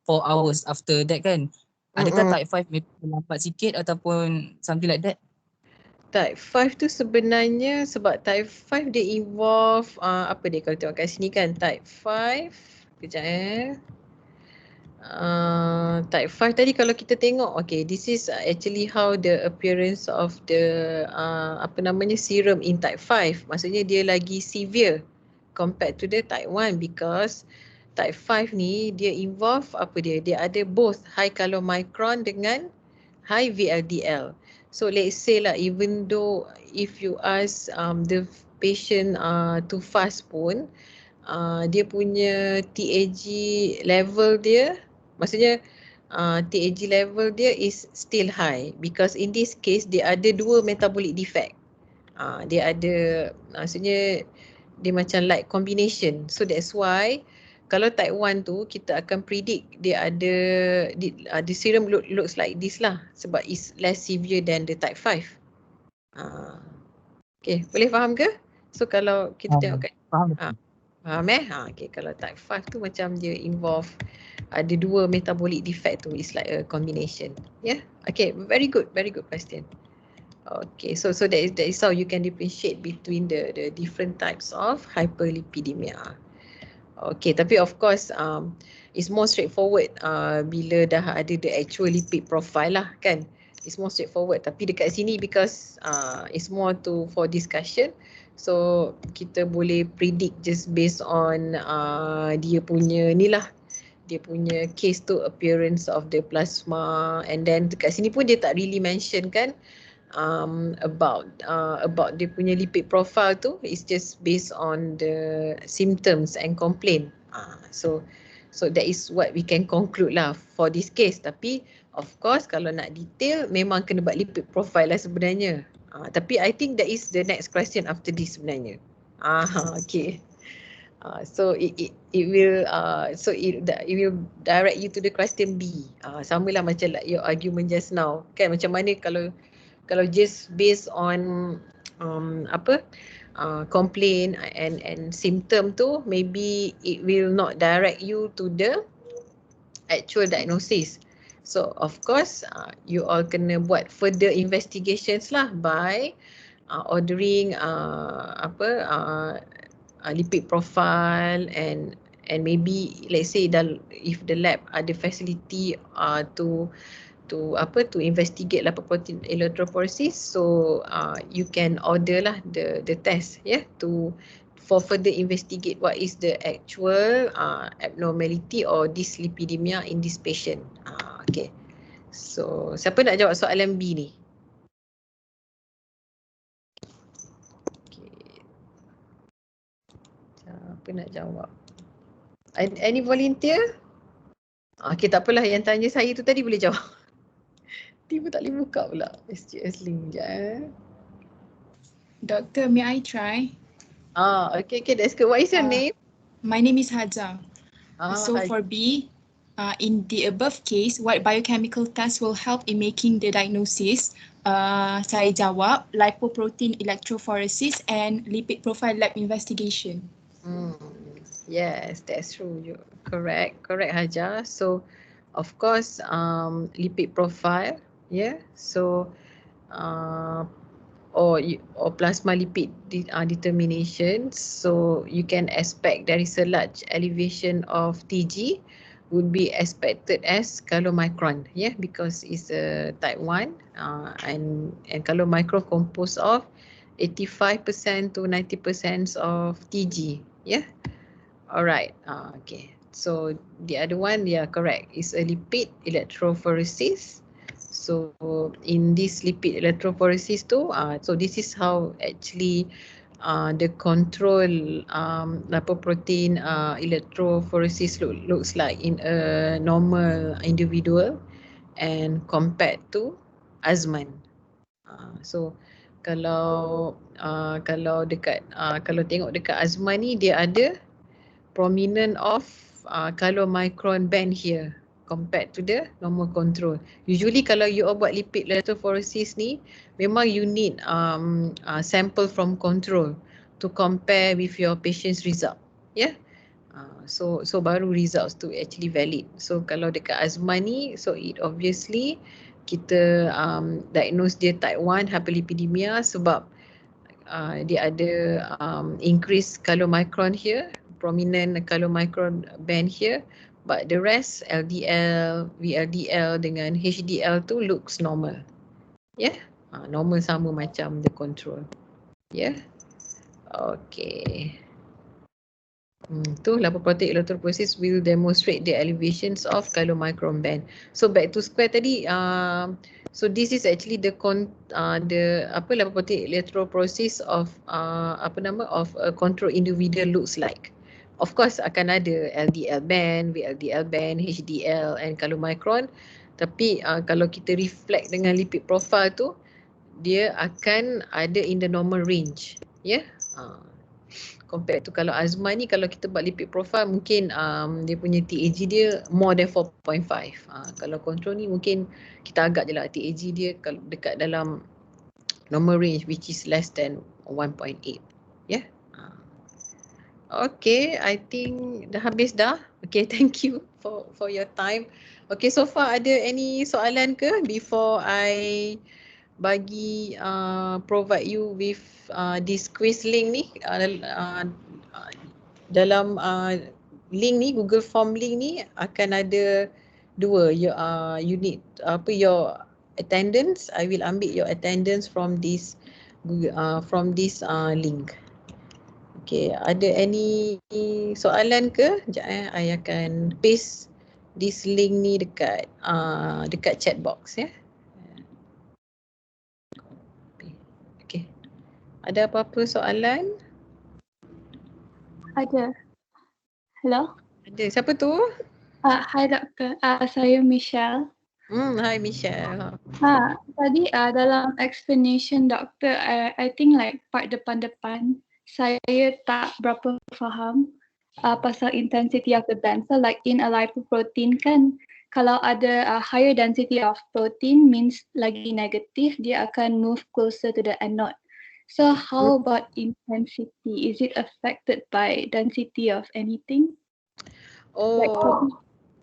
4 hours after that kan. Adakah type 5 maybe lambat sikit ataupun something like that? Type 5 tu sebenarnya sebab type 5 dia involve apa dia kalau tengok kat sini kan, type 5 kejap type 5 tadi kalau kita tengok, okay, this is actually how the appearance of the apa namanya serum in type 5. Maksudnya dia lagi severe compared to the type 1 because type 5 ni dia involve apa dia ada both high chylomicron dengan high VLDL. So let's say lah, even though if you ask the patient to fast pun, dia punya TAG level dia, maksudnya TAG level dia is still high because in this case dia ada dua metabolic defect. Dia ada, maksudnya dia macam like combination. So that's why kalau type 1 tu kita akan predict dia ada the serum looks like this lah sebab is less severe than the type 5. Okay, boleh faham ke? So kalau kita tengok kat faham okay, kalau type 5 tu macam dia involve ada dua metabolic defect tu, is like a combination. Yeah. Okay, very good question. Okay, so that is how you can differentiate between the different types of hyperlipidemia. Okay, tapi of course it's more straightforward bila dah ada the actual lipid profile lah kan. It's more straightforward, tapi dekat sini because it's more for discussion, so kita boleh predict just based on dia punya ni lah, dia punya case tu appearance of the plasma, and then dekat sini pun dia tak really mention kan about dia punya lipid profile tu, is just based on the symptoms and complaint. So that is what we can conclude lah for this case. Tapi of course kalau nak detail memang kena buat lipid profile lah sebenarnya. Tapi I think that is the next question after this sebenarnya. Okay. So it will it will direct you to the question B. Sama lah macam like your argument just now kan, macam mana kalau just based on complaint and symptom tu, maybe it will not direct you to the actual diagnosis. So of course you all kena buat further investigations lah by ordering lipid profile and and maybe let's say if the lab ada facility to investigate lipoprotein electrophoresis, so you can order lah the test for further investigate what is the actual abnormality or dyslipidemia in this patient. Okay, so siapa nak jawab soalan B ni? Okay. Siapa nak jawab? Any volunteer? Okay, tak apalah, yang tanya saya tu tadi boleh jawab. Tiba tak boleh buka pula SGS link je. Doctor, may I try? Okay, that's good. What is your name? My name is Haja. So for B, in the above case, what biochemical test will help in making the diagnosis? Saya jawab lipoprotein electrophoresis and lipid profile lab investigation. Yes, that's true. You're correct, Haja. So, of course, lipid profile, So, or plasma lipid determination. So you can expect there is a large elevation of TG would be expected as chylomicron, because it's a type 1 and chylomicron composed of 85% to 90% of TG, Alright, okay. So the other one, correct. It's a lipid electrophoresis. So in this lipid electrophoresis too, so this is how actually the control lipoprotein electrophoresis looks like in a normal individual and compared to Azman. So kalau tengok dekat Azman ni, dia ada prominent of chylomicron band here compared to the normal control. Usually kalau you buat lipid electrophoresis ni, memang you need sample from control to compare with your patient's result. So baru results tu actually valid. So kalau dekat Azman ni, so it obviously kita diagnose dia type 1 hyperlipidemia sebab dia ada increased chylomicron here, prominent chylomicron band here, but the rest LDL, VLDL dengan HDL tu looks normal. Normal sama macam the control. Okay. Tu lipoprotein electrophoresis will demonstrate the elevations of chylomicron band. So back to square tadi, so this is actually the lipoprotein electrophoresis of of a control individual looks like. Of course akan ada LDL band, VLDL band, HDL and chylomicron. Tapi kalau kita reflect dengan lipid profile tu, dia akan ada in the normal range. Compared to kalau Azman ni, kalau kita buat lipid profile mungkin dia punya TAG dia more than 4.5. Kalau control ni mungkin kita agak je lah TAG dia kalau dekat dalam normal range which is less than 1.8. Okay, I think dah habis dah. Okay, thank you for your time. Okay, so far ada any soalan ke before I bagi provide you with this quiz link ni? Dalam link ni, Google Form link ni akan ada dua. You need your attendance. I will ambil your attendance from this link. Okay, ada any soalan ke? Sekejap I akan paste this link ni dekat chat box Okay. Ada apa-apa soalan? Ada. Hello? Ada. Siapa tu? Hi doktor. Saya Michelle. Hi Michelle. Tadi dalam explanation doktor, I think like part depan-depan saya tak berapa faham pasal intensity of the band. So like in a lipoprotein kan, kalau ada higher density of protein means lagi negative, dia akan move closer to the anode. So how about intensity? Is it affected by density of anything?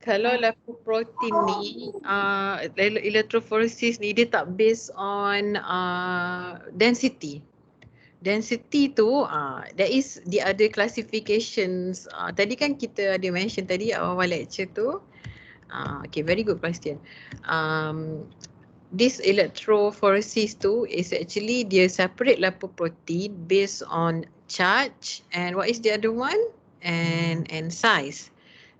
Kalau lipoprotein ni, electrophoresis ni dia tak based on density. Density tu, there is the other classifications. Tadi kan kita ada mention tadi awal lecture tu. Okay, very good question. This electrophoresis tu is actually dia separate lipoprotein based on charge and what is the other one? And size.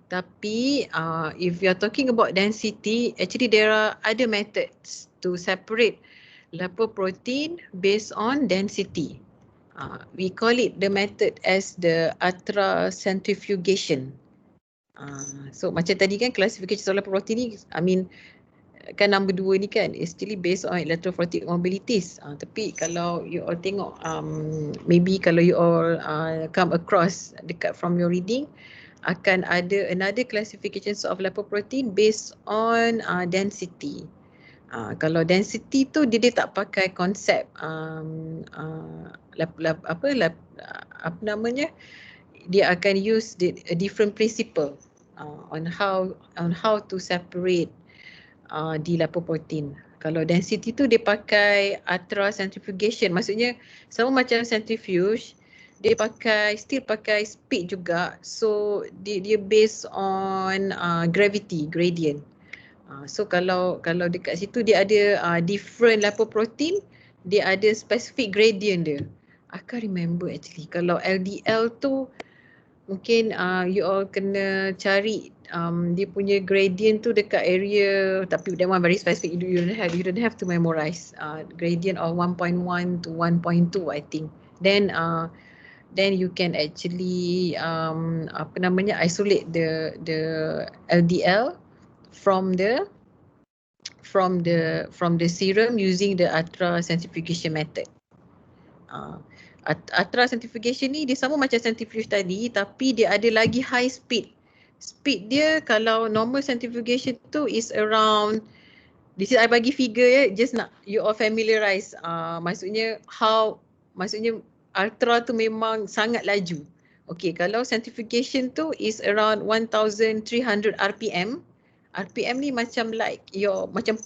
Tapi if you are talking about density, actually there are other methods to separate lipoprotein based on density. We call it the method as the ultracentrifugation. So macam tadi kan classification of lipoprotein ni, I mean kan number 2 ni kan is actually based on electrophoretic mobilities. Tapi kalau you all tengok maybe kalau you all come across dekat from your reading, akan ada another classifications of lipoprotein based on density. Kalau density tu dia tak pakai konsep apa namanya, dia akan use a different principle on how to separate di lipoprotein. Kalau density tu dia pakai ultracentrifugation, maksudnya sama macam centrifuge, dia still pakai speed juga, so dia based on gravity gradient. So kalau dekat situ dia ada different lipoprotein, dia ada specific gradient dia. I can't remember actually. Kalau LDL tu mungkin you all kena cari dia punya gradient tu dekat area, tapi that one very specific, you don't have to memorize gradient of 1.1 to 1.2 I think. Then you can actually apa namanya, isolate the LDL from the serum using the ultracentrifugation method. Ultracentrifugation ni dia sama macam centrifuge tadi, tapi dia ada lagi high speed. Speed dia kalau normal centrifugation tu is around, this is I bagi figure ya, just nak you all familiarize. Maksudnya ultra tu memang sangat laju. Okay, kalau centrifugation tu is around 1300 RPM. RPM ni macam like macam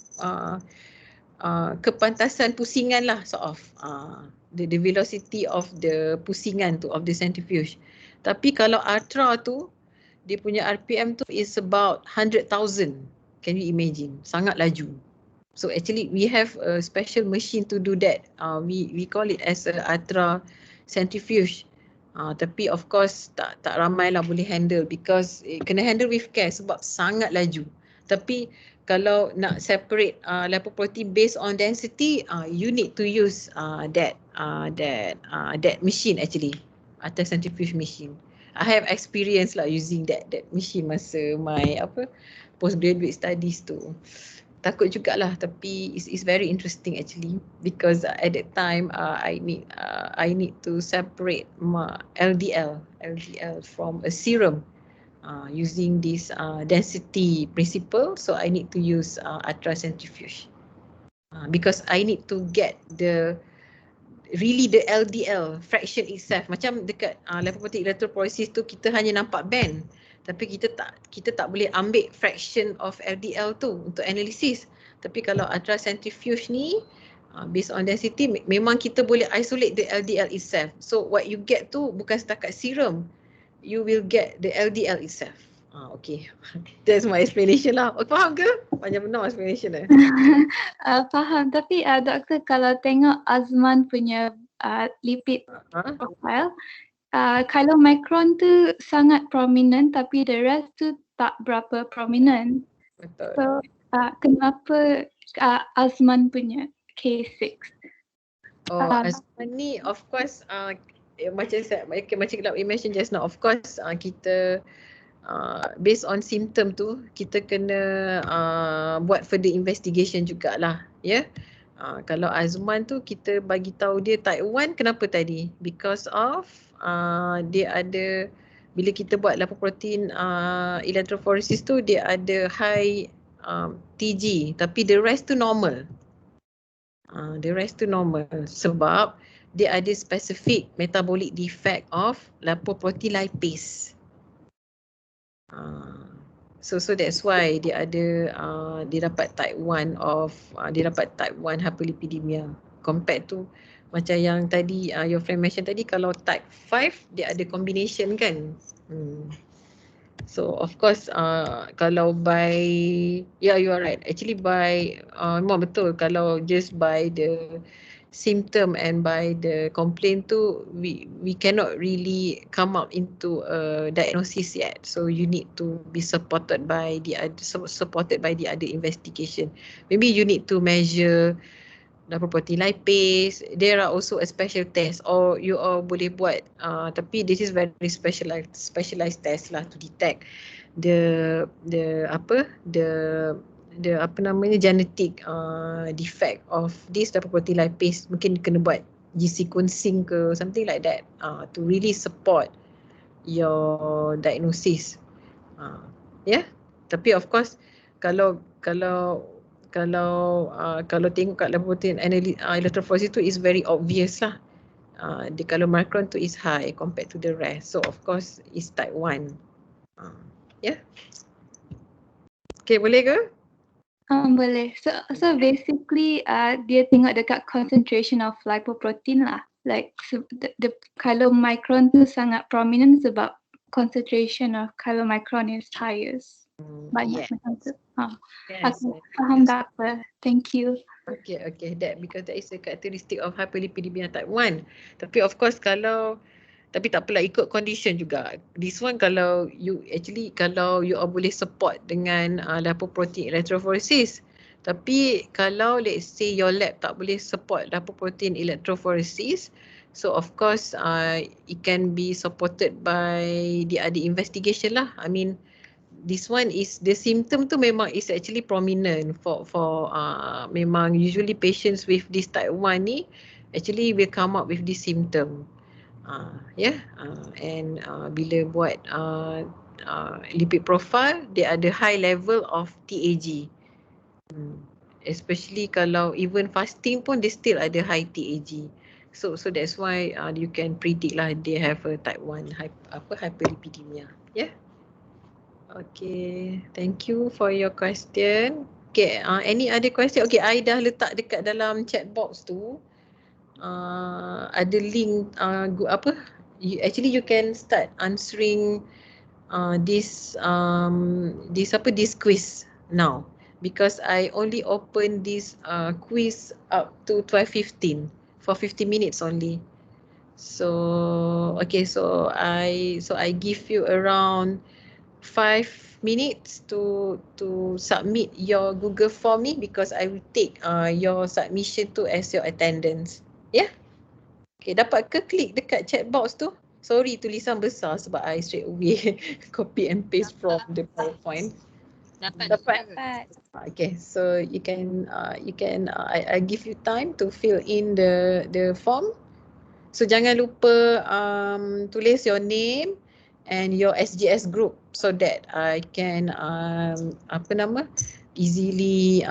kepantasan pusingan lah, sort of the velocity of the pusingan tu of the centrifuge. Tapi kalau ultra tu dia punya RPM tu is about 100,000. Can you imagine? Sangat laju. So actually we have a special machine to do that. We call it as a ultra centrifuge. Tapi of course tak ramai lah boleh handle, because kena handle with care sebab sangat laju. Tapi kalau nak separate lipoprotein based on density, you need to use that machine actually, ultracentrifuge machine. I have experience lah using that machine masa my postgraduate studies tu. Takut jugalah, tapi it's very interesting actually, because at that time I need to separate LDL from a serum using this density principle. So I need to use ultracentrifuge because I need to get the LDL fraction itself. Macam dekat lipoprotein electrophoresis tu kita hanya nampak band, tapi kita tak boleh ambil fraction of LDL tu untuk analisis. Tapi kalau ultracentrifuge ni based on density, memang kita boleh isolate the LDL itself. So what you get tu bukan setakat serum, you will get the LDL itself. Okay, that's my explanation lah. Faham ke? Panjang benar explanation eh? Faham, tapi doktor kalau tengok Azman punya lipid profile, chylomicron tu sangat prominent tapi the rest tu tak berapa prominent. Betul. So kenapa Azman punya K6? Azman ni of course macam I mention just now, of course kita based on symptom tu kita kena buat further investigation jugalah, ya. Kalau Azman tu kita bagi tahu dia type 1, kenapa tadi? Because of dia ada, bila kita buat lipoprotein electrophoresis tu dia ada high TG, tapi the rest tu normal. The rest tu normal sebab dia ada specific metabolic defect of lipoprotein lipase. So that's why dia ada dia dapat type 1 hyperlipidemia. compared to macam yang tadi your friend mention tadi, kalau type 5 dia ada combination kan. So of course kalau by, yeah you are right, actually by memang betul, kalau just by the symptom and by the complaint tu we cannot really come up into a diagnosis yet, so you need to be supported by the other investigation. Maybe you need to measure lipoprotein lipase. There are also a special test, or you all boleh buat tapi this is very specialized test lah to detect the apa namanya genetic defect of this lipoprotein lipase. Mungkin kena buat G-sequencing ke something like that to really support your diagnosis. Tapi of course kalau tengok kat lipoprotein electrophoresis tu is very obvious lah. Kalau micron tu is high compared to the rest, so of course is type 1. Okay, boleh ke? Boleh. So basically dia tengok dekat concentration of lipoprotein lah. Like the chylomicron tu sangat prominent sebab concentration of chylomicron is highest. Banyak macam tu. Aku faham doktor. Thank you. Okay, because that is a characteristic of hyperlipidemia type 1. Tapi of course tapi tak apalah, ikut condition juga. This one kalau you all boleh support dengan lipoprotein electrophoresis. Tapi kalau let's say your lab tak boleh support lipoprotein electrophoresis, so of course it can be supported by the other investigation lah. I mean, this one is the symptom tu memang is actually prominent for memang usually patients with this type 1 ni actually will come up with this symptom. And bila buat lipid profile, dia ada high level of TAG. Especially kalau even fasting pun dia still ada high TAG. So that's why you can predict lah they have a type 1 hyperlipidemia. Okay, thank you for your question. Okay, any other question? Okay, I dah letak dekat dalam chat box tu. Ada link actually you can start answering this quiz now, because I only open this quiz up to 12:15 for 50 minutes only. So okay, so I give you around 5 minutes to submit your Google form ni, because I will take your submission tu as your attendance. Okay, dapat ke klik dekat chat box tu? Sorry, tulisan besar sebab I straight away copy and paste from the PowerPoint. Dapat. Okay, so you can I give you time to fill in the form. So jangan lupa tulis your name and your SGS group so that I can easily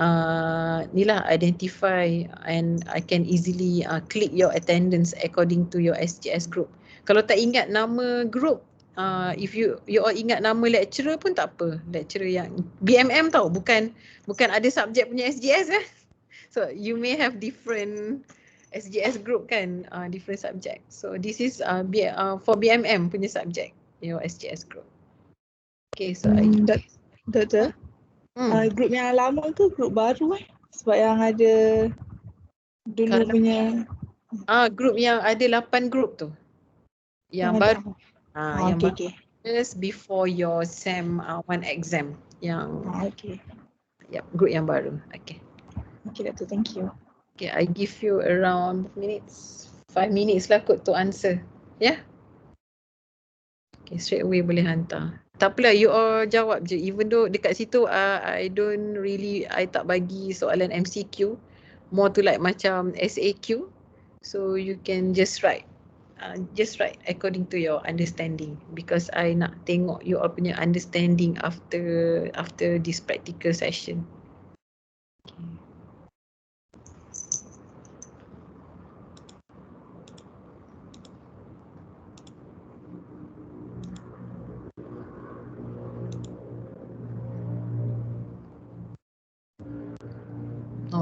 identify and I can easily click your attendance according to your SGS group. Kalau tak ingat nama group, if you all ingat nama lecturer pun tak apa. Lecturer yang BMM tau, bukan ada subjek punya SGS kan. So you may have different SGS group kan, different subject. So this is for BMM punya subjek, your SGS group. Okay, so Doktor, grup yang lama ke grup baru sebab yang ada dulu punya grup yang ada 8 grup tu yang baru yang baru just before your SEM 1 exam yang grup yang baru. Okay Doktor, thank you. Okay, I give you around 5 minutes lah kot to answer. Okay, straight away boleh hantar. Tak apalah, you all jawab je. Even though dekat situ I tak bagi soalan MCQ, more to like macam SAQ. So you can just write according to your understanding, because I nak tengok you all punya understanding after this practical session. Okay.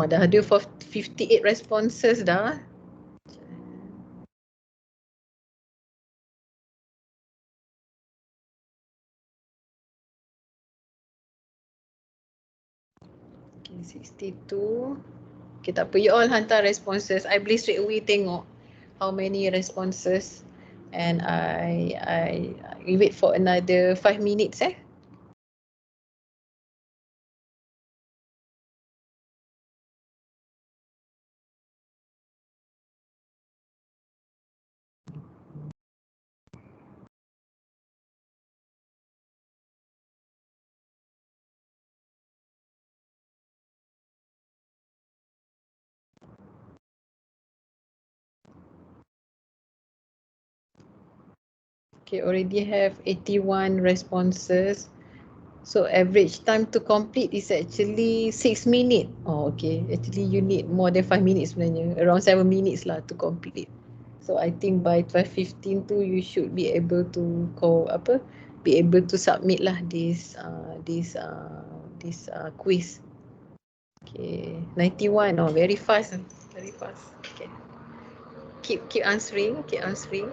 Dah ada 58 responses dah. Okay, 62. Okay, tak apa. You all hantar responses. I boleh straight away tengok how many responses. And I wait for another 5 minutes eh. Okay, already have 81 responses. So average time to complete is actually 6 minutes. Oh, okay. Actually you need more than 5 minutes sebenarnya. Around 7 minutes lah to complete. So I think by 12:15 tu you should be able to be able to submit lah this quiz. Okay, 91. Oh, very fast. Very fast. Okay. Keep answering. Keep answering.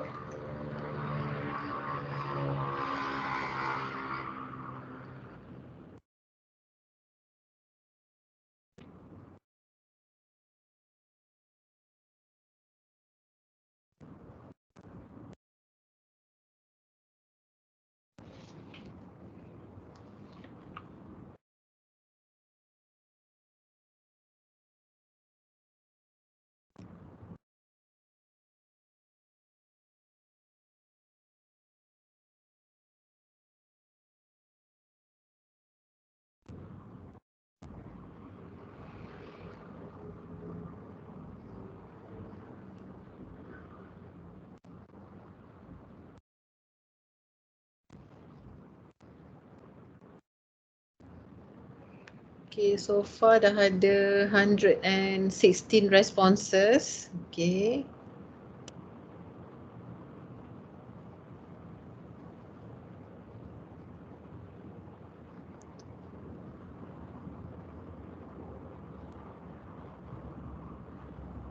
Okay, so far dah ada 116 responses. Okay.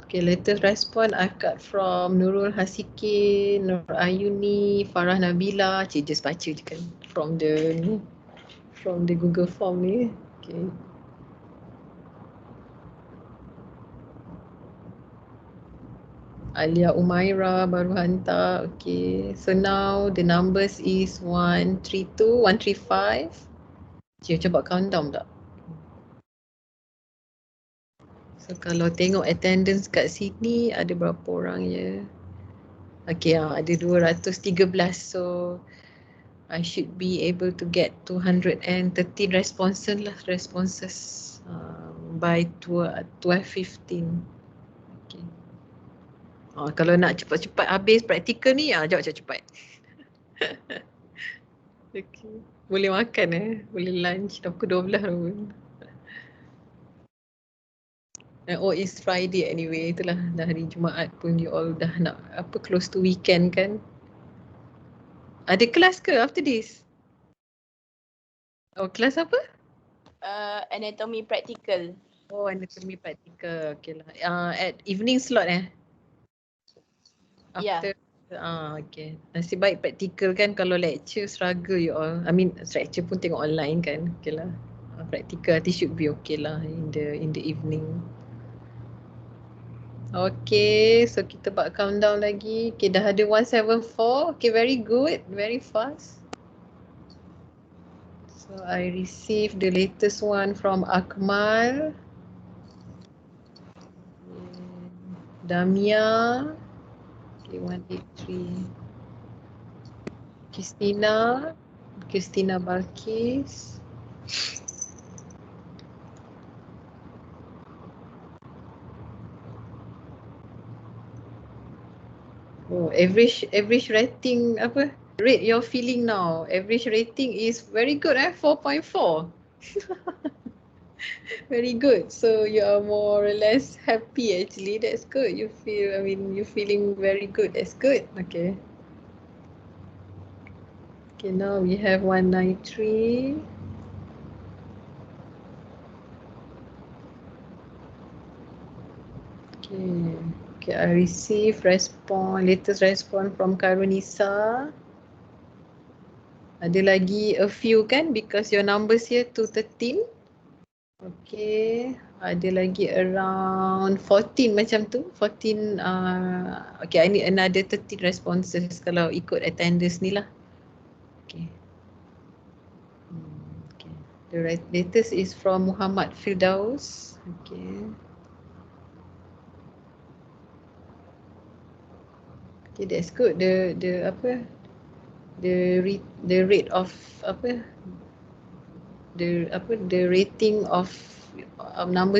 Okay, latest response I've got from Nurul Hasiki, Nur Ayuni, Farah Nabila. Cik just baca je kan from the Google form ni. Okay. Alia Umaira baru hantar. Okay. So now the numbers is 132, 135. Cik cuba countdown tak? So kalau tengok attendance kat sini ada berapa orang je? Okay, ada 213. So I should be able to get 213 responses by 12:15. Okay. Kalau nak cepat-cepat habis praktikal ni, jawab cepat-cepat. Okay. Boleh makan boleh lunch dah pukul 12 pun. Oh, it's Friday anyway, itulah dah hari Jumaat pun you all dah nak close to weekend kan. Ada kelas ke after this? Oh, kelas apa? Anatomy practical. Oh, anatomy practical. Okay lah. At evening slot After, okay. Nasib baik practical kan, kalau lecture struggle you all. I mean lecture pun tengok online kan. Okay lah. Practical I think should be okay lah in the evening. Okay, so kita buat countdown lagi. Okay, dah ada 174. Okay, very good. Very fast. So I received the latest one from Akmal. Damia. Okay, 183. Christina Balkis. Oh, average rating apa? Rate your feeling now. Average rating is very good 4.4. Very good. So you are more or less happy actually. That's good. You feel, you're feeling very good. That's good. Okay. Okay, now we have 193. Okay, I receive latest response from Karunisa. Ada lagi a few kan because your numbers here 213. Okay, ada lagi around 14 macam tu. 14 okay, I need another 13 responses kalau ikut attendance ni lah. Okay. Okay. The latest is from Muhammad Firdaus. Okay. Okay, that's good. The rate of the rating of number